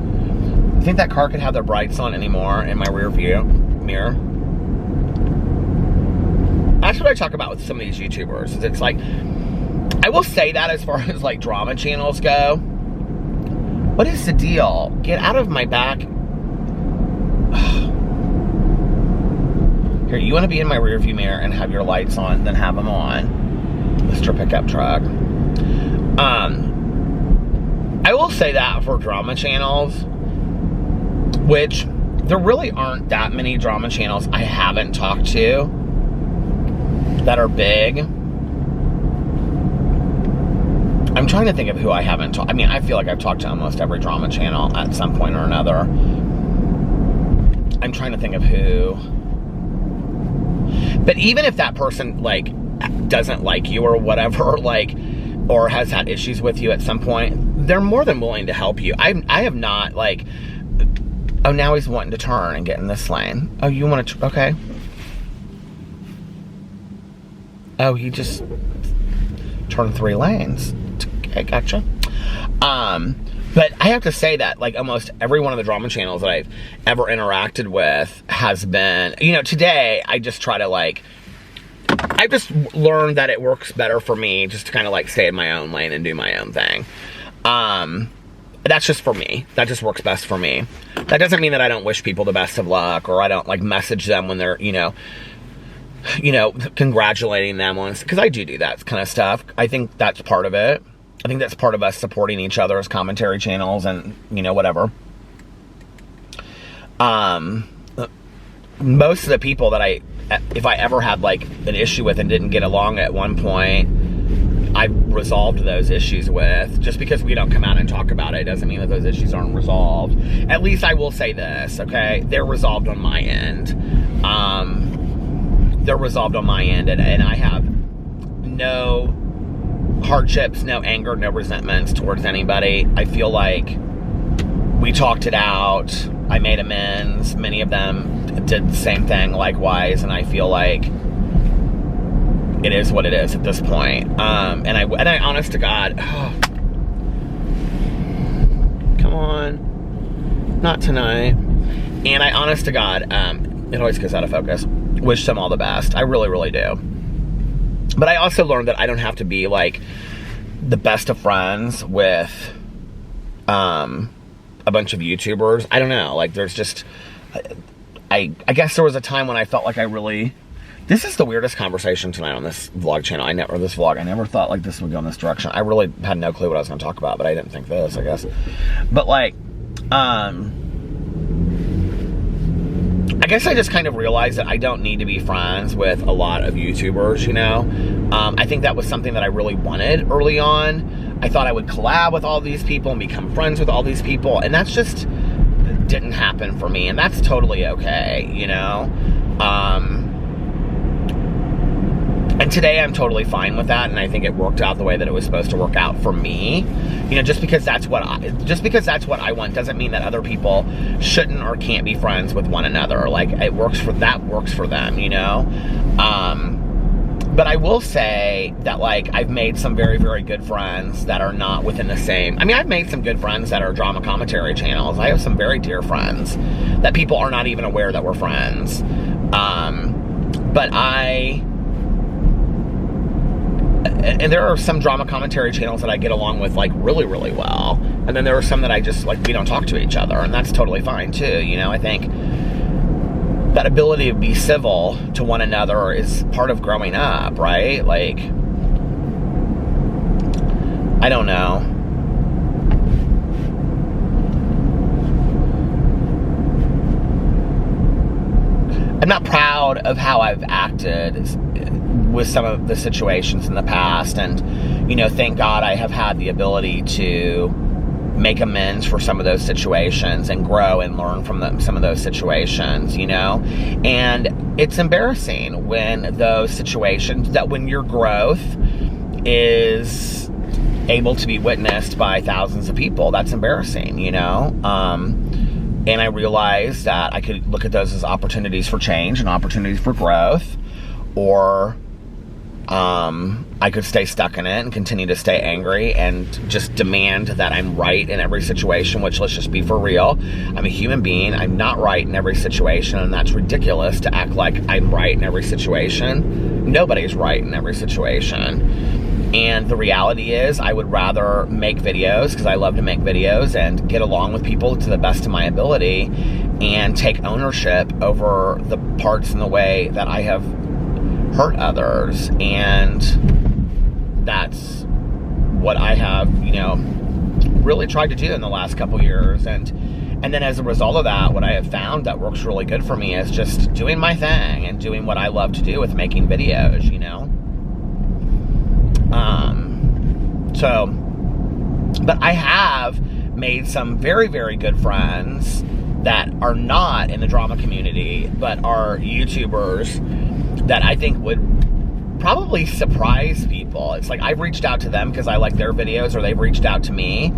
I think that car could have their brights on anymore in my rear view mirror. That's what I talk about with some of these YouTubers. Is it's like, I will say that as far as like drama channels go. What is the deal? Get out of my back. Here, you want to be in my rear view mirror and have your lights on, then have them on. Mr. Pickup Truck. I will say that for drama channels, which there really aren't that many drama channels I haven't talked to that are big. I'm trying to think of who I haven't talked. I mean, I feel like I've talked to almost every drama channel at some point or another. I'm trying to think of who. But even if that person, like, doesn't like you or whatever, like, or has had issues with you at some point, they're more than willing to help you. I have not, like... Oh, now he's wanting to turn and get in this lane. Oh, you want to... Okay. Oh, he just turned 3 lanes. Okay, gotcha. But I have to say that, like, almost every one of the drama channels that I've ever interacted with has been... You know, today, I just try to, like... I've just learned that it works better for me just to kind of, like, stay in my own lane and do my own thing. That's just for me. That just works best for me. That doesn't mean that I don't wish people the best of luck, or I don't, like, message them when they're, you know, congratulating them on, because I do that kind of stuff. I think that's part of it. I think that's part of us supporting each other as commentary channels and, you know, whatever. Most of the people that if I ever had, like, an issue with and didn't get along at one point, I've resolved those issues with. Just because we don't come out and talk about it doesn't mean that those issues aren't resolved. At least I will say this, okay? They're resolved on my end. They're resolved on my end, and I have no hardships, no anger, no resentments towards anybody. I feel like we talked it out. I made amends. Many of them did the same thing likewise, and I feel like it is what it is at this point. And I honest to God, come on, not tonight. And I honest to God, it always goes out of focus. Wish them all the best. I really, really do. But I also learned that I don't have to be like the best of friends with a bunch of YouTubers. I don't know. Like, there's just, I guess there was a time when I felt like I really. This is the weirdest conversation tonight on this vlog channel. I never thought like this would go in this direction. I really had no clue what I was going to talk about, but I didn't think this, I guess. But like, I guess I just kind of realized that I don't need to be friends with a lot of YouTubers, you know? I think that was something that I really wanted early on. I thought I would collab with all these people and become friends with all these people, and that's just didn't happen for me, and that's totally okay, you know? And today I'm totally fine with that, and I think it worked out the way that it was supposed to work out for me. You know, just because that's what I want doesn't mean that other people shouldn't or can't be friends with one another. Like, works for them, you know? But I will say that, like, I've made some very, very good friends that are not within the same. I mean, I've made some good friends that are drama commentary channels. I have some very dear friends that people are not even aware that we're friends. And there are some drama commentary channels that I get along with, like, really, really well. And then there are some that I just, like, we don't talk to each other. And that's totally fine, too. You know, I think that ability to be civil to one another is part of growing up, right? Like, I don't know. I'm not proud of how I've acted with some of the situations in the past, and, you know, thank God I have had the ability to make amends for some of those situations and grow and learn from some of those situations, you know? And it's embarrassing when those situations, that when your growth is able to be witnessed by thousands of people, that's embarrassing, you know? And I realized that I could look at those as opportunities for change and opportunities for growth, or I could stay stuck in it and continue to stay angry and just demand that I'm right in every situation, which, let's just be for real, I'm a human being. I'm not right in every situation, and that's ridiculous to act like I'm right in every situation. Nobody's right in every situation. And the reality is, I would rather make videos, because I love to make videos, and get along with people to the best of my ability and take ownership over the parts in the way that I have hurt others. And that's what I have, you know, really tried to do in the last couple years. And then as a result of that, what I have found that works really good for me is just doing my thing and doing what I love to do with making videos, you know? But I have made some very, very good friends that are not in the drama community, but are YouTubers that I think would probably surprise people. It's like, I've reached out to them because I like their videos, or they've reached out to me.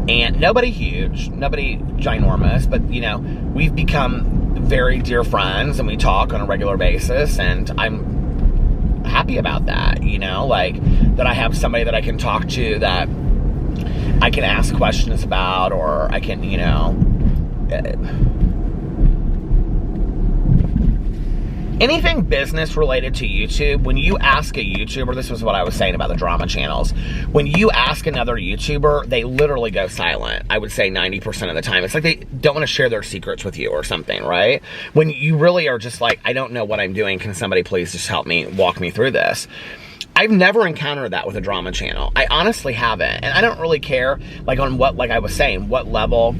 And nobody huge, nobody ginormous, but, you know, we've become very dear friends, and we talk on a regular basis, and I'm happy about that, you know, like, that I have somebody that I can talk to, that I can ask questions about, or I can, you know, anything business related to YouTube. When you ask a YouTuber, this was what I was saying about the drama channels, when you ask another YouTuber, they literally go silent. I would say 90% of the time. It's like they don't want to share their secrets with you or something, right? When you really are just like, I don't know what I'm doing. Can somebody please just help me, walk me through this? I've never encountered that with a drama channel. I honestly haven't. And I don't really care, like, on what, like I was saying, what level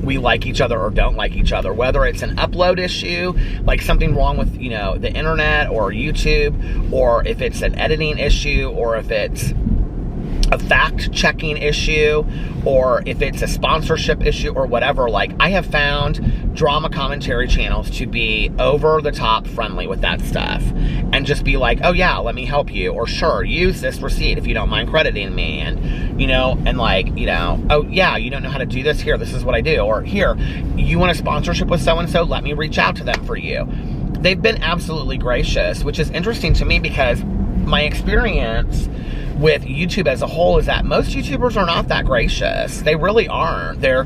we like each other or don't like each other, whether it's an upload issue, like something wrong with, you know, the internet or YouTube, or if it's an editing issue, or if it's a fact-checking issue, or if it's a sponsorship issue or whatever. Like, I have found drama commentary channels to be over-the-top friendly with that stuff, and just be like, oh yeah, let me help you, or sure, use this receipt if you don't mind crediting me, and, you know, and like, you know, oh yeah, you don't know how to do this, here, this is what I do, or here, you want a sponsorship with so-and-so, let me reach out to them for you. They've been absolutely gracious, which is interesting to me, because my experience with YouTube as a whole is that most YouTubers are not that gracious. They really aren't. They're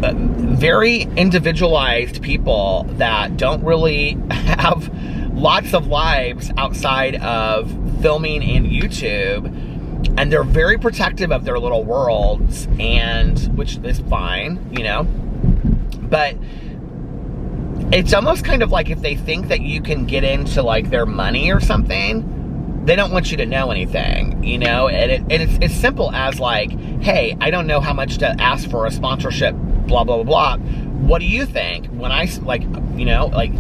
very individualized people that don't really have lots of lives outside of filming and YouTube, and they're very protective of their little worlds, and which is fine, you know, but it's almost kind of like if they think that you can get into, like, their money or something, they don't want you to know anything, you know? And it's as simple as, like, hey, I don't know how much to ask for a sponsorship, blah, blah, blah, blah. What do you think? When I, like, you know, like,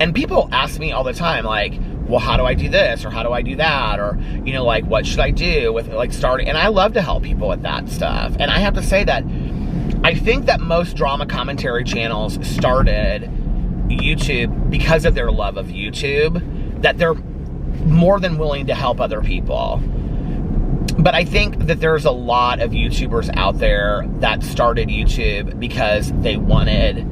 and people ask me all the time, like, well, how do I do this? Or how do I do that? Or, you know, like, what should I do with, like, starting? And I love to help people with that stuff. And I have to say that I think that most drama commentary channels started YouTube because of their love of YouTube, that they're more than willing to help other people. But I think that there's a lot of YouTubers out there that started YouTube because they wanted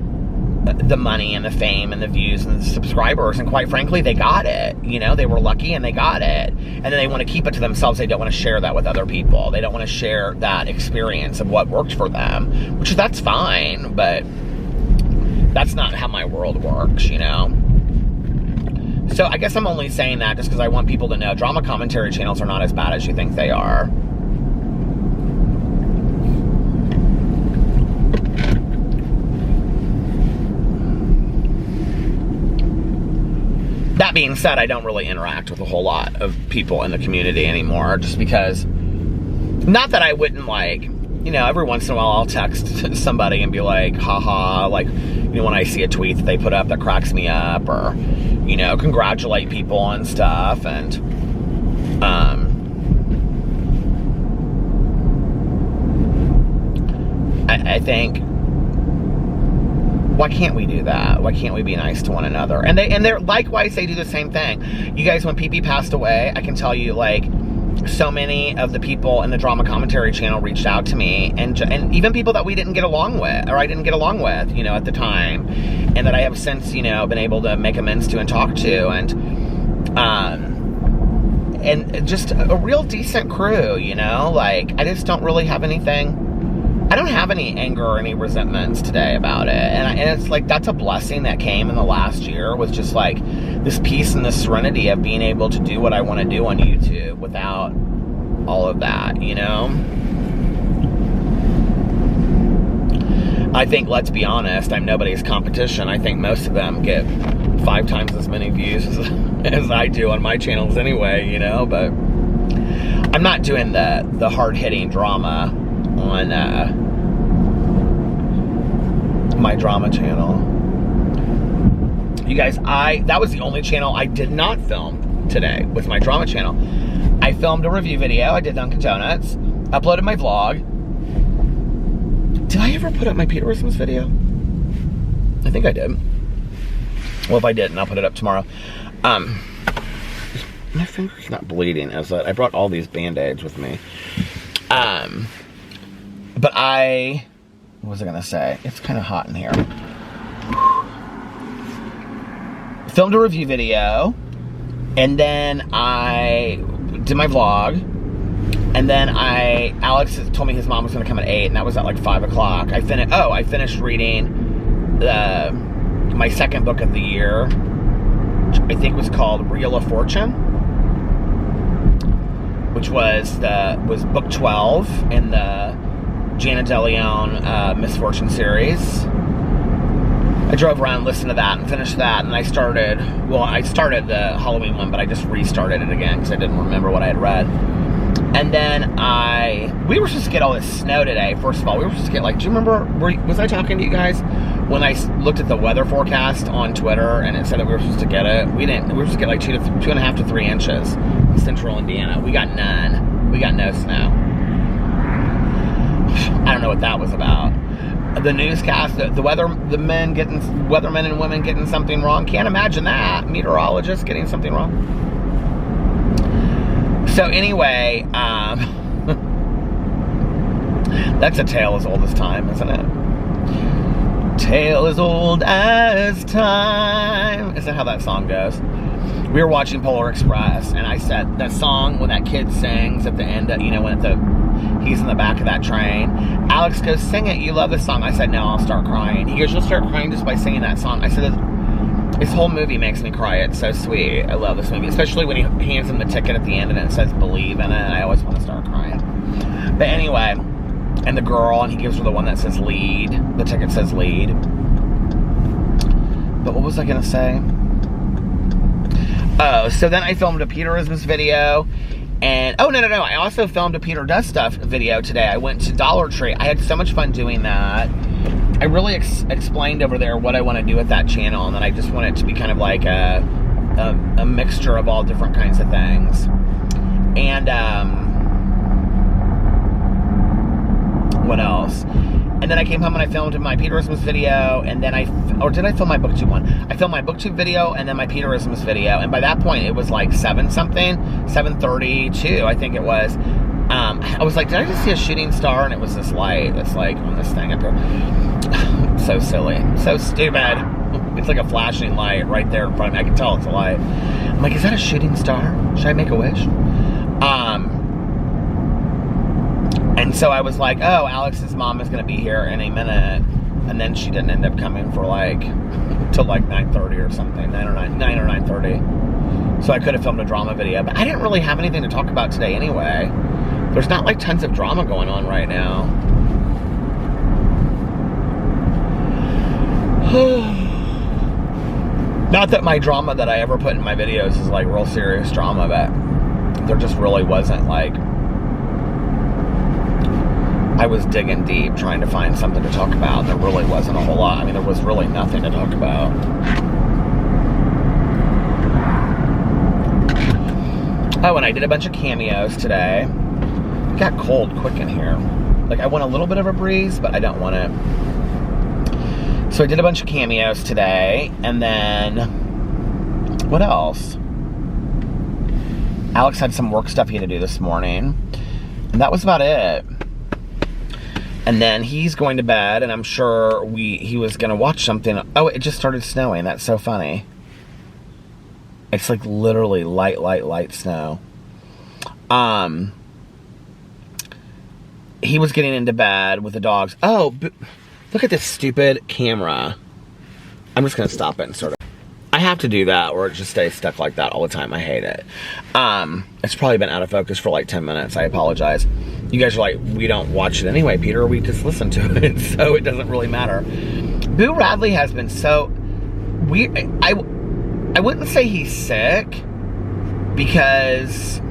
the money and the fame and the views and the subscribers, and quite frankly, they got it. You know, they were lucky and they got it. And then they want to keep it to themselves. They don't want to share that with other people. They don't want to share that experience of what worked for them, which that's fine, but that's not how my world works, you know? So I guess I'm only saying that just because I want people to know drama commentary channels are not as bad as you think they are. That being said, I don't really interact with a whole lot of people in the community anymore, just because, not that I wouldn't, like, you know, every once in a while I'll text somebody and be like, haha, like, you know, when I see a tweet that they put up that cracks me up, or, you know, congratulate people on stuff, and, I think, why can't we do that? Why can't we be nice to one another? And they're likewise, they do the same thing. You guys, when PP passed away, I can tell you, like, so many of the people in the drama commentary channel reached out to me, and even people that we didn't get along with, or I didn't get along with, you know, at the time, and that I have since, you know, been able to make amends to and talk to, and just a real decent crew, you know? Like, I just don't really have anything. I don't have any anger or any resentments today about it. And it's like, that's a blessing that came in the last year, with just like this peace and this serenity of being able to do what I want to do on YouTube without all of that, you know? I think, let's be honest, I'm nobody's competition. I think most of them get 5 times as many views as I do on my channels anyway, you know? But I'm not doing the hard-hitting drama on my drama channel. You guys, that was the only channel I did not film today with my drama channel. I filmed a review video. I did Dunkin' Donuts, uploaded my vlog. Did I ever put up my Peter Christmas video? I think I did. Well, if I didn't, I'll put it up tomorrow. My finger's not bleeding, as I brought all these Band-Aids with me. But what was I gonna say? It's kind of hot in here. Filmed a review video, and then I did my vlog, and then Alex told me his mom was gonna come at 8, and that was at like 5 o'clock. I finished reading my second book of the year, which I think was called Reel of Fortune, which was book 12 in the Jana DeLeon Misfortune series. I drove around and listened to that and finished that, and I started the Halloween one, but I just restarted it again because I didn't remember what I had read. And then we were supposed to get all this snow today. First of all, we were supposed to get, like, do you remember, was I talking to you guys when I looked at the weather forecast on Twitter and it said that we were supposed to get it? We didn't. We were supposed to get like 2.5 to 3 inches in central Indiana. We got none. We got no snow. I don't know what that was about. The newscast, the weathermen and women getting something wrong. Can't imagine that. Meteorologists getting something wrong. So anyway, that's a tale as old as time, isn't it? Tale as old as time. Is that how that song goes? We were watching Polar Express, and I said that song when that kid sings at the end, you know, when he's in the back of that train. Alex goes, sing it, you love this song. I said, no, I'll start crying. He goes, you'll start crying just by singing that song. I said, this whole movie makes me cry. It's so sweet. I love this movie, especially when he hands him the ticket at the end and it says believe in it. I always want to start crying. But anyway, and the girl, and he gives her the one that says lead. The ticket says lead. But what was I going to say? Oh, so then I filmed a Peter Christmas video. And, oh, no. I also filmed a Peter Does Stuff video today. I went to Dollar Tree. I had so much fun doing that. I really explained over there what I want to do with that channel. And then I just want it to be kind of like a mixture of all different kinds of things. And, what else? And then I came home and I filmed my Peter Christmas video, and then did I film my BookTube one? I filmed my BookTube video and then my Peter Christmas video, and by that point it was like 7:32, I think it was. I was like, did I just see a shooting star? And it was this light that's like on this thing up here. So silly. So stupid. It's like a flashing light right there in front of me. I can tell it's a light. I'm like, is that a shooting star? Should I make a wish? And so I was like, oh, Alex's mom is going to be here in a minute. And then she didn't end up coming for like, till like 9:30 or something. 9 or 9:30. So I could have filmed a drama video. But I didn't really have anything to talk about today anyway. There's not like tons of drama going on right now. Not that my drama that I ever put in my videos is like real serious drama, but there just really wasn't like... I was digging deep trying to find something to talk about. There really wasn't a whole lot. I mean, there was really nothing to talk about. Oh, and I did a bunch of cameos today. It got cold quick in here. Like, I want a little bit of a breeze, but I don't want it. So I did a bunch of cameos today, and then... what else? Alex had some work stuff he had to do this morning, and that was about it. And then he's going to bed, and I'm sure he was going to watch something. Oh, it just started snowing. That's so funny. It's like literally light snow. He was getting into bed with the dogs. Oh, look at this stupid camera. I'm just going to stop it and sort of... I have to do that, or it just stays stuck like that all the time. I hate it. It's probably been out of focus for like 10 minutes. I apologize. You guys are like, we don't watch it anyway, Peter. We just listen to it, so it doesn't really matter. Boo Radley has been so weird. I wouldn't say he's sick, because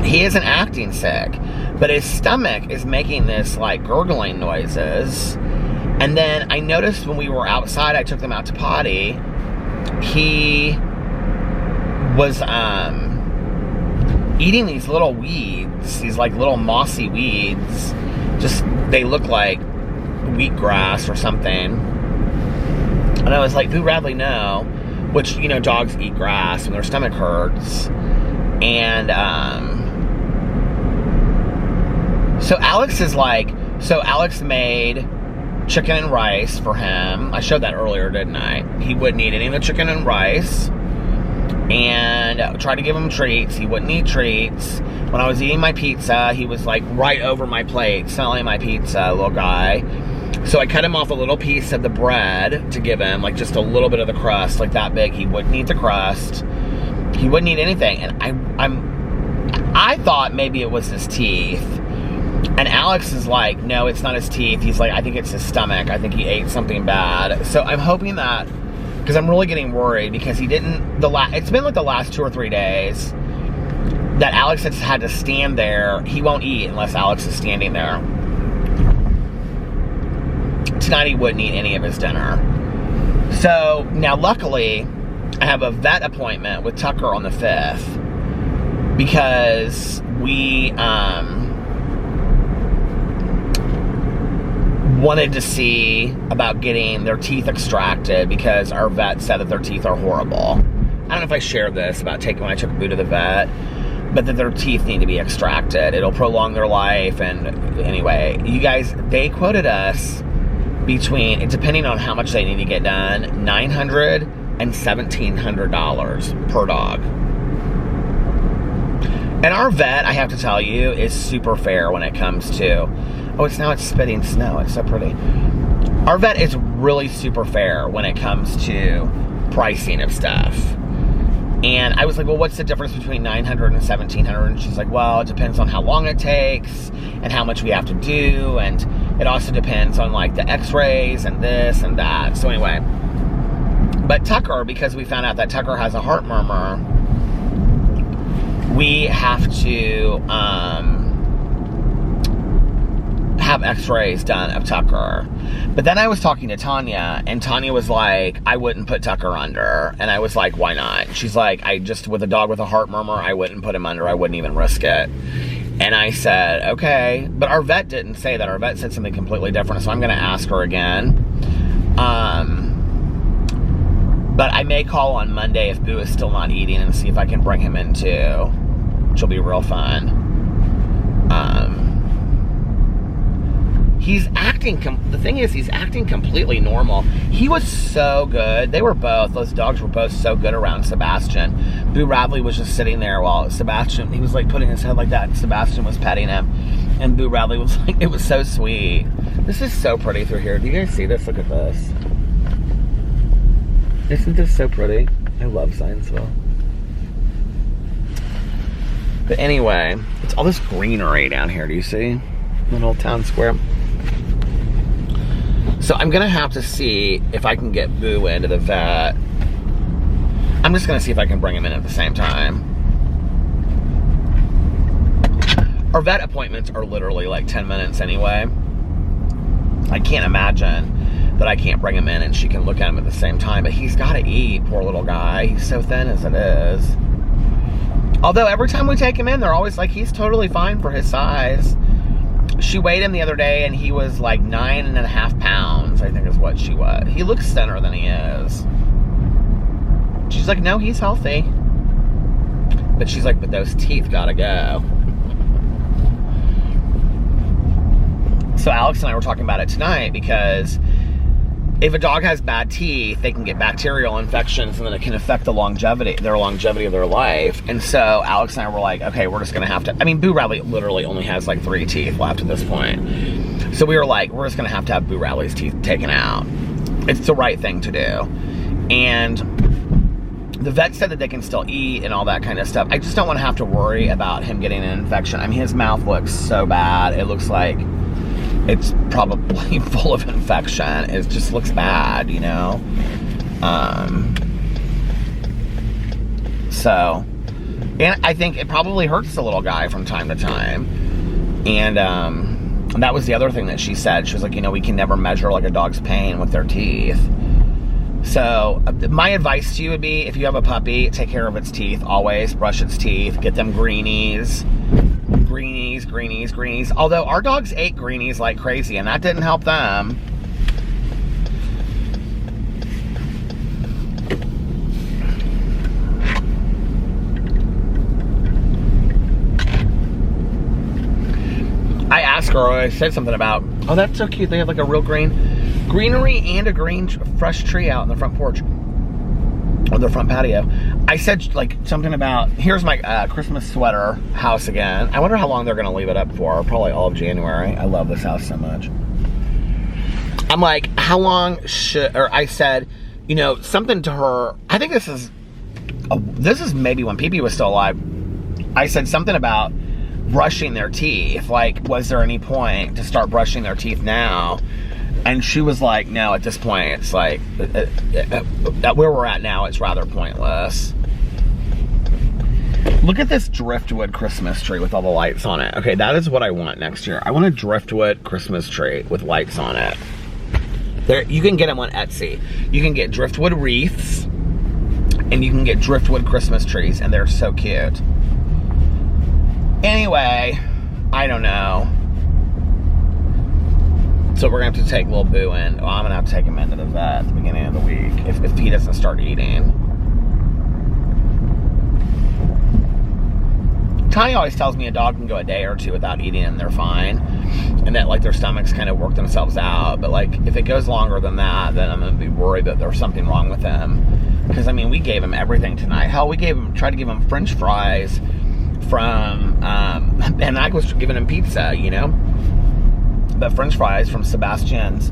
he isn't acting sick, but his stomach is making this like gurgling noises. And then I noticed when we were outside, I took them out to potty, he was eating these little weeds, these like little mossy weeds. Just, they look like wheatgrass or something. And I was like, Boo Radley, no. Which, you know, dogs eat grass when their stomach hurts. And so Alex made chicken and rice for him. I showed that earlier, didn't I? He wouldn't eat any of the chicken and rice. And tried to give him treats. He wouldn't eat treats. When I was eating my pizza, he was like right over my plate, smelling my pizza, little guy. So I cut him off a little piece of the bread to give him, like just a little bit of the crust, like that big. He wouldn't eat the crust. He wouldn't eat anything. And I thought maybe it was his teeth. And Alex is like, no, it's not his teeth. He's like, I think it's his stomach. I think he ate something bad. So I'm hoping that, because I'm really getting worried, because he didn't, it's been like the last 2 or 3 days that Alex has had to stand there. He won't eat unless Alex is standing there. Tonight he wouldn't eat any of his dinner. So now luckily I have a vet appointment with Tucker on the 5th, because we wanted to see about getting their teeth extracted, because our vet said that their teeth are horrible. I don't know if I shared this about when I took Boo to the vet, but that their teeth need to be extracted. It'll prolong their life. And anyway, you guys, they quoted us between, depending on how much they need to get done, $900 and $1,700 per dog. And our vet, I have to tell you, is super fair when it comes to... Oh, it's spitting snow. It's so pretty. Our vet is really super fair when it comes to pricing of stuff. And I was like, well, what's the difference between $900 and $1,700? And she's like, well, it depends on how long it takes and how much we have to do. And it also depends on, like, the x-rays and this and that. So anyway. But Tucker, because we found out that Tucker has a heart murmur, we have to have x-rays done of Tucker. But then I was talking to Tanya, and Tanya was like, I wouldn't put Tucker under. And I was like, why not? She's like, with a dog with a heart murmur, I wouldn't put him under. I wouldn't even risk it. And I said, okay. But our vet didn't say that. Our vet said something completely different, so I'm going to ask her again. But I may call on Monday if Boo is still not eating and see if I can bring him in too, which will be real fun. He's acting, the thing is, he's acting completely normal. He was so good. They were both, those dogs were both so good around Sebastian. Boo Radley was just sitting there while Sebastian, he was like putting his head like that, and Sebastian was petting him. And Boo Radley was like, it was so sweet. This is so pretty through here. Do you guys see this? Look at this. Isn't this so pretty? I love Scienceville. But anyway, it's all this greenery down here. Do you see? Little town square. So I'm gonna have to see if I can get Boo into the vet. I'm just gonna see if I can bring him in at the same time. Our vet appointments are literally like 10 minutes anyway. I can't imagine that I can't bring him in and she can look at him at the same time, but he's gotta eat, poor little guy. He's so thin as it is. Although every time we take him in, they're always like, he's totally fine for his size. She weighed him the other day and he was like 9.5 pounds, I think is what she was. He looks thinner than he is. She's like, no, he's healthy. But she's like, but those teeth gotta go. So Alex and I were talking about it tonight because if a dog has bad teeth, they can get bacterial infections and then it can affect their longevity of their life. And so Alex and I were like, okay, we're just gonna have to, I mean, Boo Radley literally only has like 3 teeth left at this point. So we were like, we're just gonna have to have Boo Radley's teeth taken out. It's the right thing to do. And the vet said that they can still eat and all that kind of stuff. I just don't wanna have to worry about him getting an infection. I mean, his mouth looks so bad. It looks like it's probably full of infection. It just looks bad, you know? So, and I think it probably hurts the little guy from time to time. And that was the other thing that she said. She was like, you know, we can never measure like a dog's pain with their teeth. So, my advice to you would be, if you have a puppy, take care of its teeth. Always brush its teeth. Get them greenies. Greenies. Although our dogs ate greenies like crazy, and that didn't help them. I asked her, I said something about, oh, that's so cute. They have like a real greenery and a green fresh tree out in the front porch. Or the front patio. I said like something about, here's my Christmas sweater house again. I wonder how long they're gonna leave it up for. Probably all of January. I love this house so much. I'm like, how long should, or I said, you know, something to her. I think this is maybe when Pee-Pee was still alive. I said something about brushing their teeth. Like, was there any point to start brushing their teeth now? And she was like, no, at this point, it's like, at where we're at now, it's rather pointless. Look at this driftwood Christmas tree with all the lights on it. Okay, that is what I want next year. I want a driftwood Christmas tree with lights on it. There, you can get them on Etsy. You can get driftwood wreaths, and you can get driftwood Christmas trees, and they're so cute. Anyway, I don't know. So we're going to have to take little Boo in. Well, I'm going to have to take him into the vet at the beginning of the week if he doesn't start eating. Tiny always tells me a dog can go a day or 2 without eating and they're fine. And that like their stomachs kind of work themselves out. But like if it goes longer than that, then I'm going to be worried that there's something wrong with him. Because I mean, we gave him everything tonight. Hell, we tried to give him French fries from, and I was giving him pizza, you know? But French fries from Sebastian's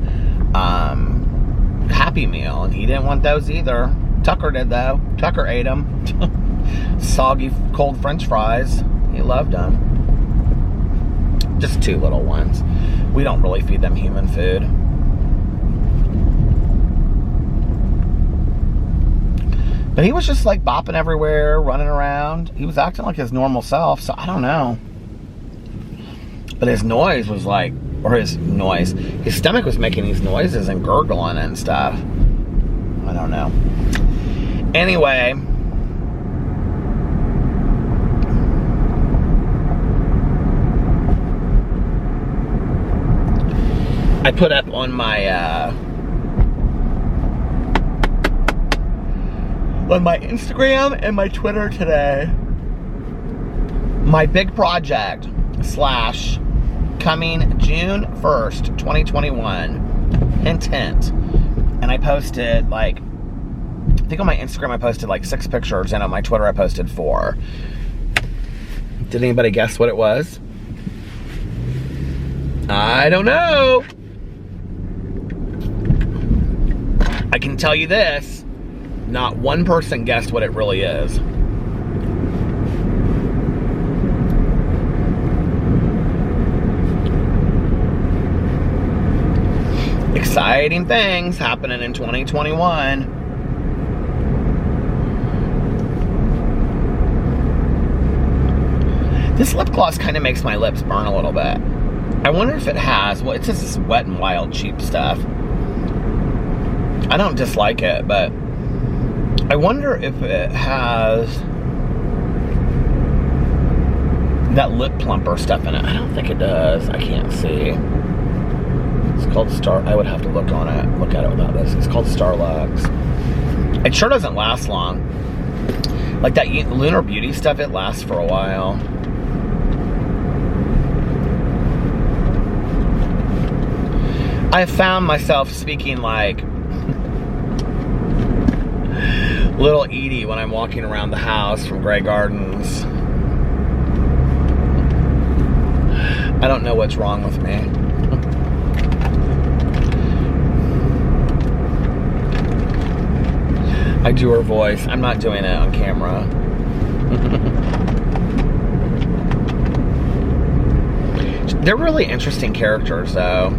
Happy Meal, and he didn't want those either. Tucker did though. Tucker ate them. Soggy cold French fries. He loved them. Just 2 little ones. We don't really feed them human food. But he was just like bopping everywhere, running around. He was acting like his normal self, so I don't know. But his noise was like, or his stomach was making these noises and gurgling and stuff. I don't know. Anyway, I put up on my Instagram and my Twitter today my big project / coming June 1st, 2021. Hint, hint. And I posted, like, I think on my Instagram I posted like 6 pictures, and on my Twitter I posted 4. Did anybody guess what it was? I don't know. I can tell you this, not one person guessed what it really is. Exciting things happening in 2021. This lip gloss kind of makes my lips burn a little bit. I wonder if it has, well, it's just this Wet n Wild cheap stuff. I don't dislike it, but I wonder if it has that lip plumper stuff in it. I don't think it does. I can't see. It's called Star. I would have to look at it without this. It's called Starlux. It sure doesn't last long. Like that Lunar Beauty stuff, it lasts for a while. I have found myself speaking like Little Edie when I'm walking around the house from Grey Gardens. I don't know what's wrong with me. I do her voice. I'm not doing it on camera. They're really interesting characters, though.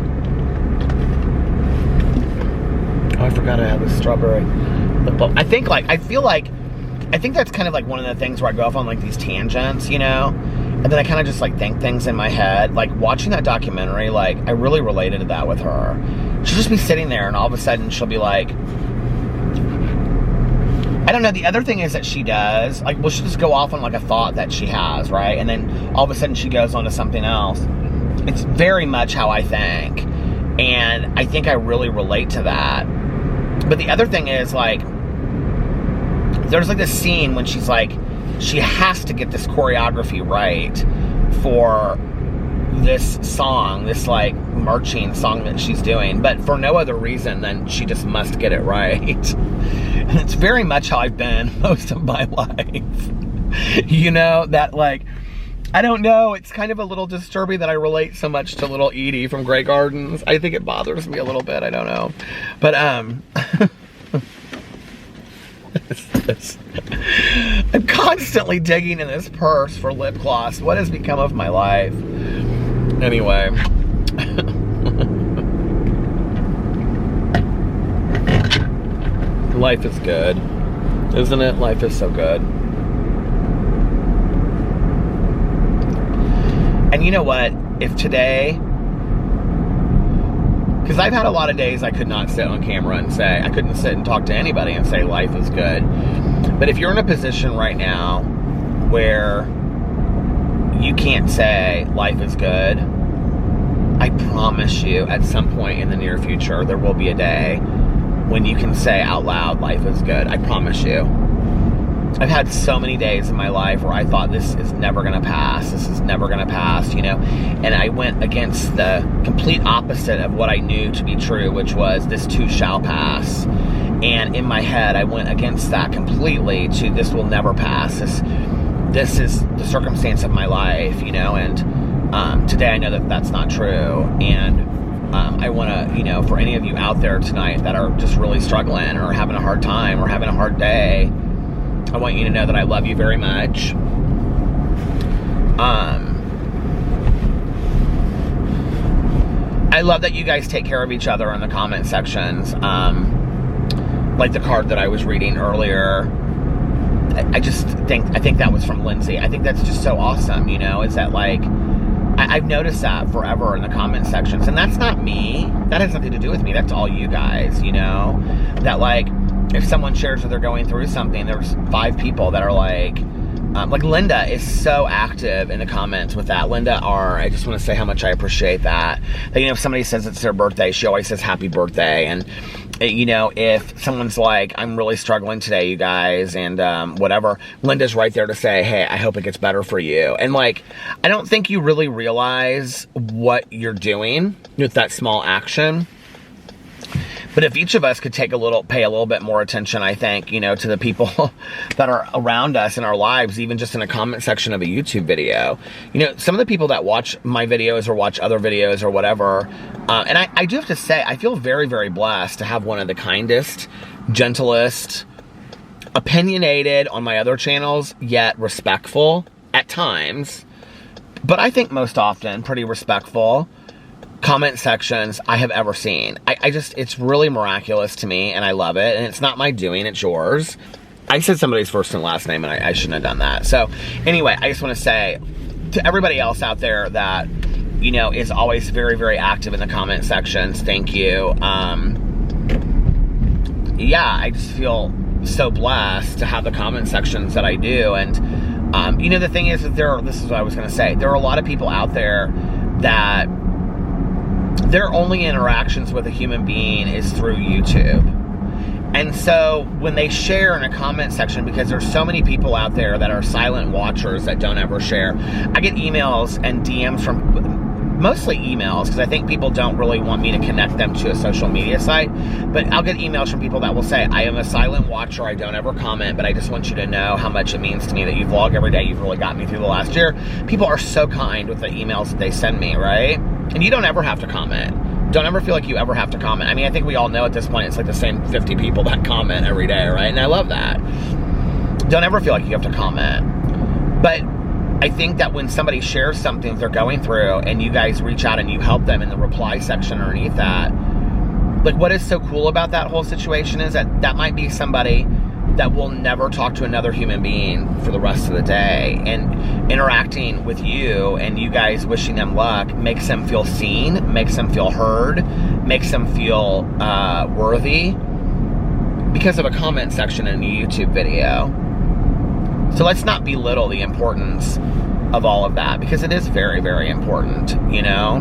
Oh, I forgot I have a strawberry lip balm. I think that's kind of like one of the things where I go off on like these tangents, you know? And then I kind of just like think things in my head. Like watching that documentary, like I really related to that with her. She'll just be sitting there and all of a sudden she'll be like, I don't know, the other thing is that she does, like, well, she'll just go off on like a thought that she has, right? And then all of a sudden she goes on to something else. It's very much how I think. And I think I really relate to that. But the other thing is, like, there's like this scene when she's like, she has to get this choreography right for this song, this like marching song that she's doing, but for no other reason than she just must get it right. And it's very much how I've been most of my life. You know, that like, I don't know, it's kind of a little disturbing that I relate so much to Little Edie from Grey Gardens. I think it bothers me a little bit, I don't know. But I'm constantly digging in this purse for lip gloss. What has become of my life? Anyway. Life is good, isn't it? Life is so good. And you know what? If today, because I've had a lot of days I could not sit on camera and say, I couldn't sit and talk to anybody and say life is good. But if you're in a position right now where you can't say life is good, I promise you at some point in the near future there will be a day when you can say out loud life is good. I promise you. I've had so many days in my life where I thought this is never going to pass. This is never going to pass, you know. And I went against the complete opposite of what I knew to be true, which was this too shall pass. And in my head, I went against that completely to this will never pass. This is the circumstance of my life, you know. And today I know that that's not true. And I want to, you know, for any of you out there tonight that are just really struggling or having a hard time or having a hard day, I want you to know that I love you very much. I love that you guys take care of each other in the comment sections. Like the card that I was reading earlier. I think that was from Lindsay. I think that's just so awesome, you know, is that like, I've noticed that forever in the comment sections. And that's not me. That has nothing to do with me. That's all you guys, you know, that like, if someone shares that they're going through something, there's 5 people that are like, like Linda is so active in the comments with that. Linda R, I just want to say how much I appreciate that. That, you know, if somebody says it's their birthday, she always says happy birthday. And, you know, if someone's like, I'm really struggling today, you guys, and whatever, Linda's right there to say, hey, I hope it gets better for you. And, like, I don't think you really realize what you're doing with that small action. But if each of us could pay a little bit more attention, I think, you know, to the people that are around us in our lives, even just in a comment section of a YouTube video. You know, some of the people that watch my videos or watch other videos or whatever, and I do have to say, I feel very, very blessed to have one of the kindest, gentlest, opinionated on my other channels, yet respectful at times, but I think most often pretty respectful comment sections I have ever seen. It's really miraculous to me, and I love it, and it's not my doing, it's yours. I said somebody's first and last name, and I shouldn't have done that. So, anyway, I just want to say to everybody else out there that, you know, is always very, very active in the comment sections, thank you. Yeah, I just feel so blessed to have the comment sections that I do, and, you know, the thing is that this is what I was going to say, there are a lot of people out there that their only interactions with a human being is through YouTube. And so when they share in a comment section, because there's so many people out there that are silent watchers that don't ever share, I get emails and DMs from, mostly emails, because I think people don't really want me to connect them to a social media site, but I'll get emails from people that will say, I am a silent watcher, I don't ever comment, but I just want you to know how much it means to me that you vlog every day, you've really got me through the last year. People are so kind with the emails that they send me, right? And you don't ever have to comment. Don't ever feel like you ever have to comment. I mean, I think we all know at this point it's like the same 50 people that comment every day, right? And I love that. Don't ever feel like you have to comment. But I think that when somebody shares something that they're going through and you guys reach out and you help them in the reply section underneath that, like, what is so cool about that whole situation is that might be somebody that will never talk to another human being for the rest of the day, and interacting with you and you guys wishing them luck makes them feel seen, makes them feel heard, makes them feel worthy because of a comment section in a YouTube video. So let's not belittle the importance of all of that, because it is very, very important, you know?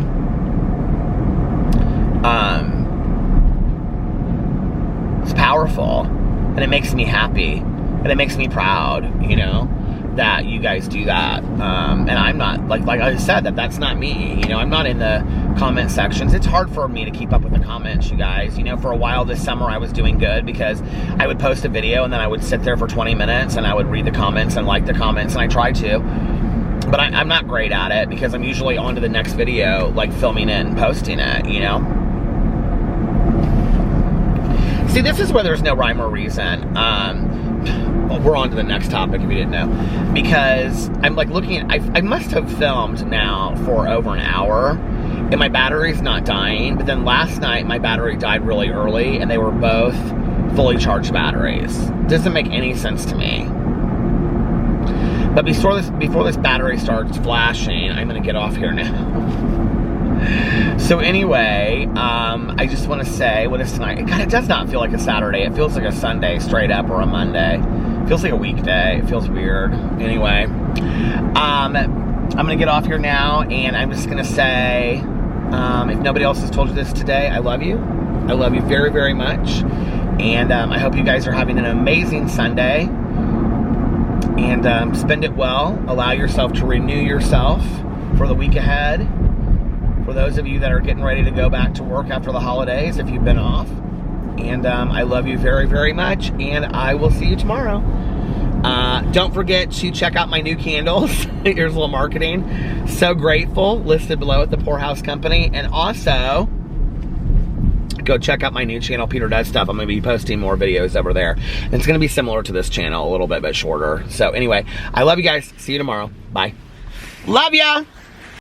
It's powerful. And it makes me happy, and it makes me proud, you know, that you guys do that. And I'm not, like I said, that's not me, you know, I'm not in the comment sections. It's hard for me to keep up with the comments, you guys. You know, for a while this summer I was doing good because I would post a video and then I would sit there for 20 minutes and I would read the comments and like the comments, and I try to. But I'm not great at it because I'm usually on to the next video, like filming it and posting it, you know. See, this is where there's no rhyme or reason. Well, we're on to the next topic if you didn't know. Because I'm like looking at, I must have filmed now for over an hour, and my battery's not dying. But then last night my battery died really early, and they were both fully charged batteries. Doesn't make any sense to me. But before this battery starts flashing, I'm gonna get off here now. So anyway, I just want to say, what is tonight? God, it does not feel like a Saturday. It feels like a Sunday straight up, or a Monday. It feels like a weekday. It feels weird. Anyway, I'm going to get off here now, and I'm just going to say, if nobody else has told you this today, I love you. I love you very, very much. And I hope you guys are having an amazing Sunday. And spend it well. Allow yourself to renew yourself for the week ahead. For those of you that are getting ready to go back to work after the holidays, if you've been off. And I love you very, very much. And I will see you tomorrow. Don't forget to check out my new candles. Here's a little marketing. So Grateful, listed below at the Poorhouse Company. And also, go check out my new channel, Peter Does Stuff. I'm going to be posting more videos over there. And it's going to be similar to this channel, a little bit shorter. So anyway, I love you guys. See you tomorrow. Bye. Love ya!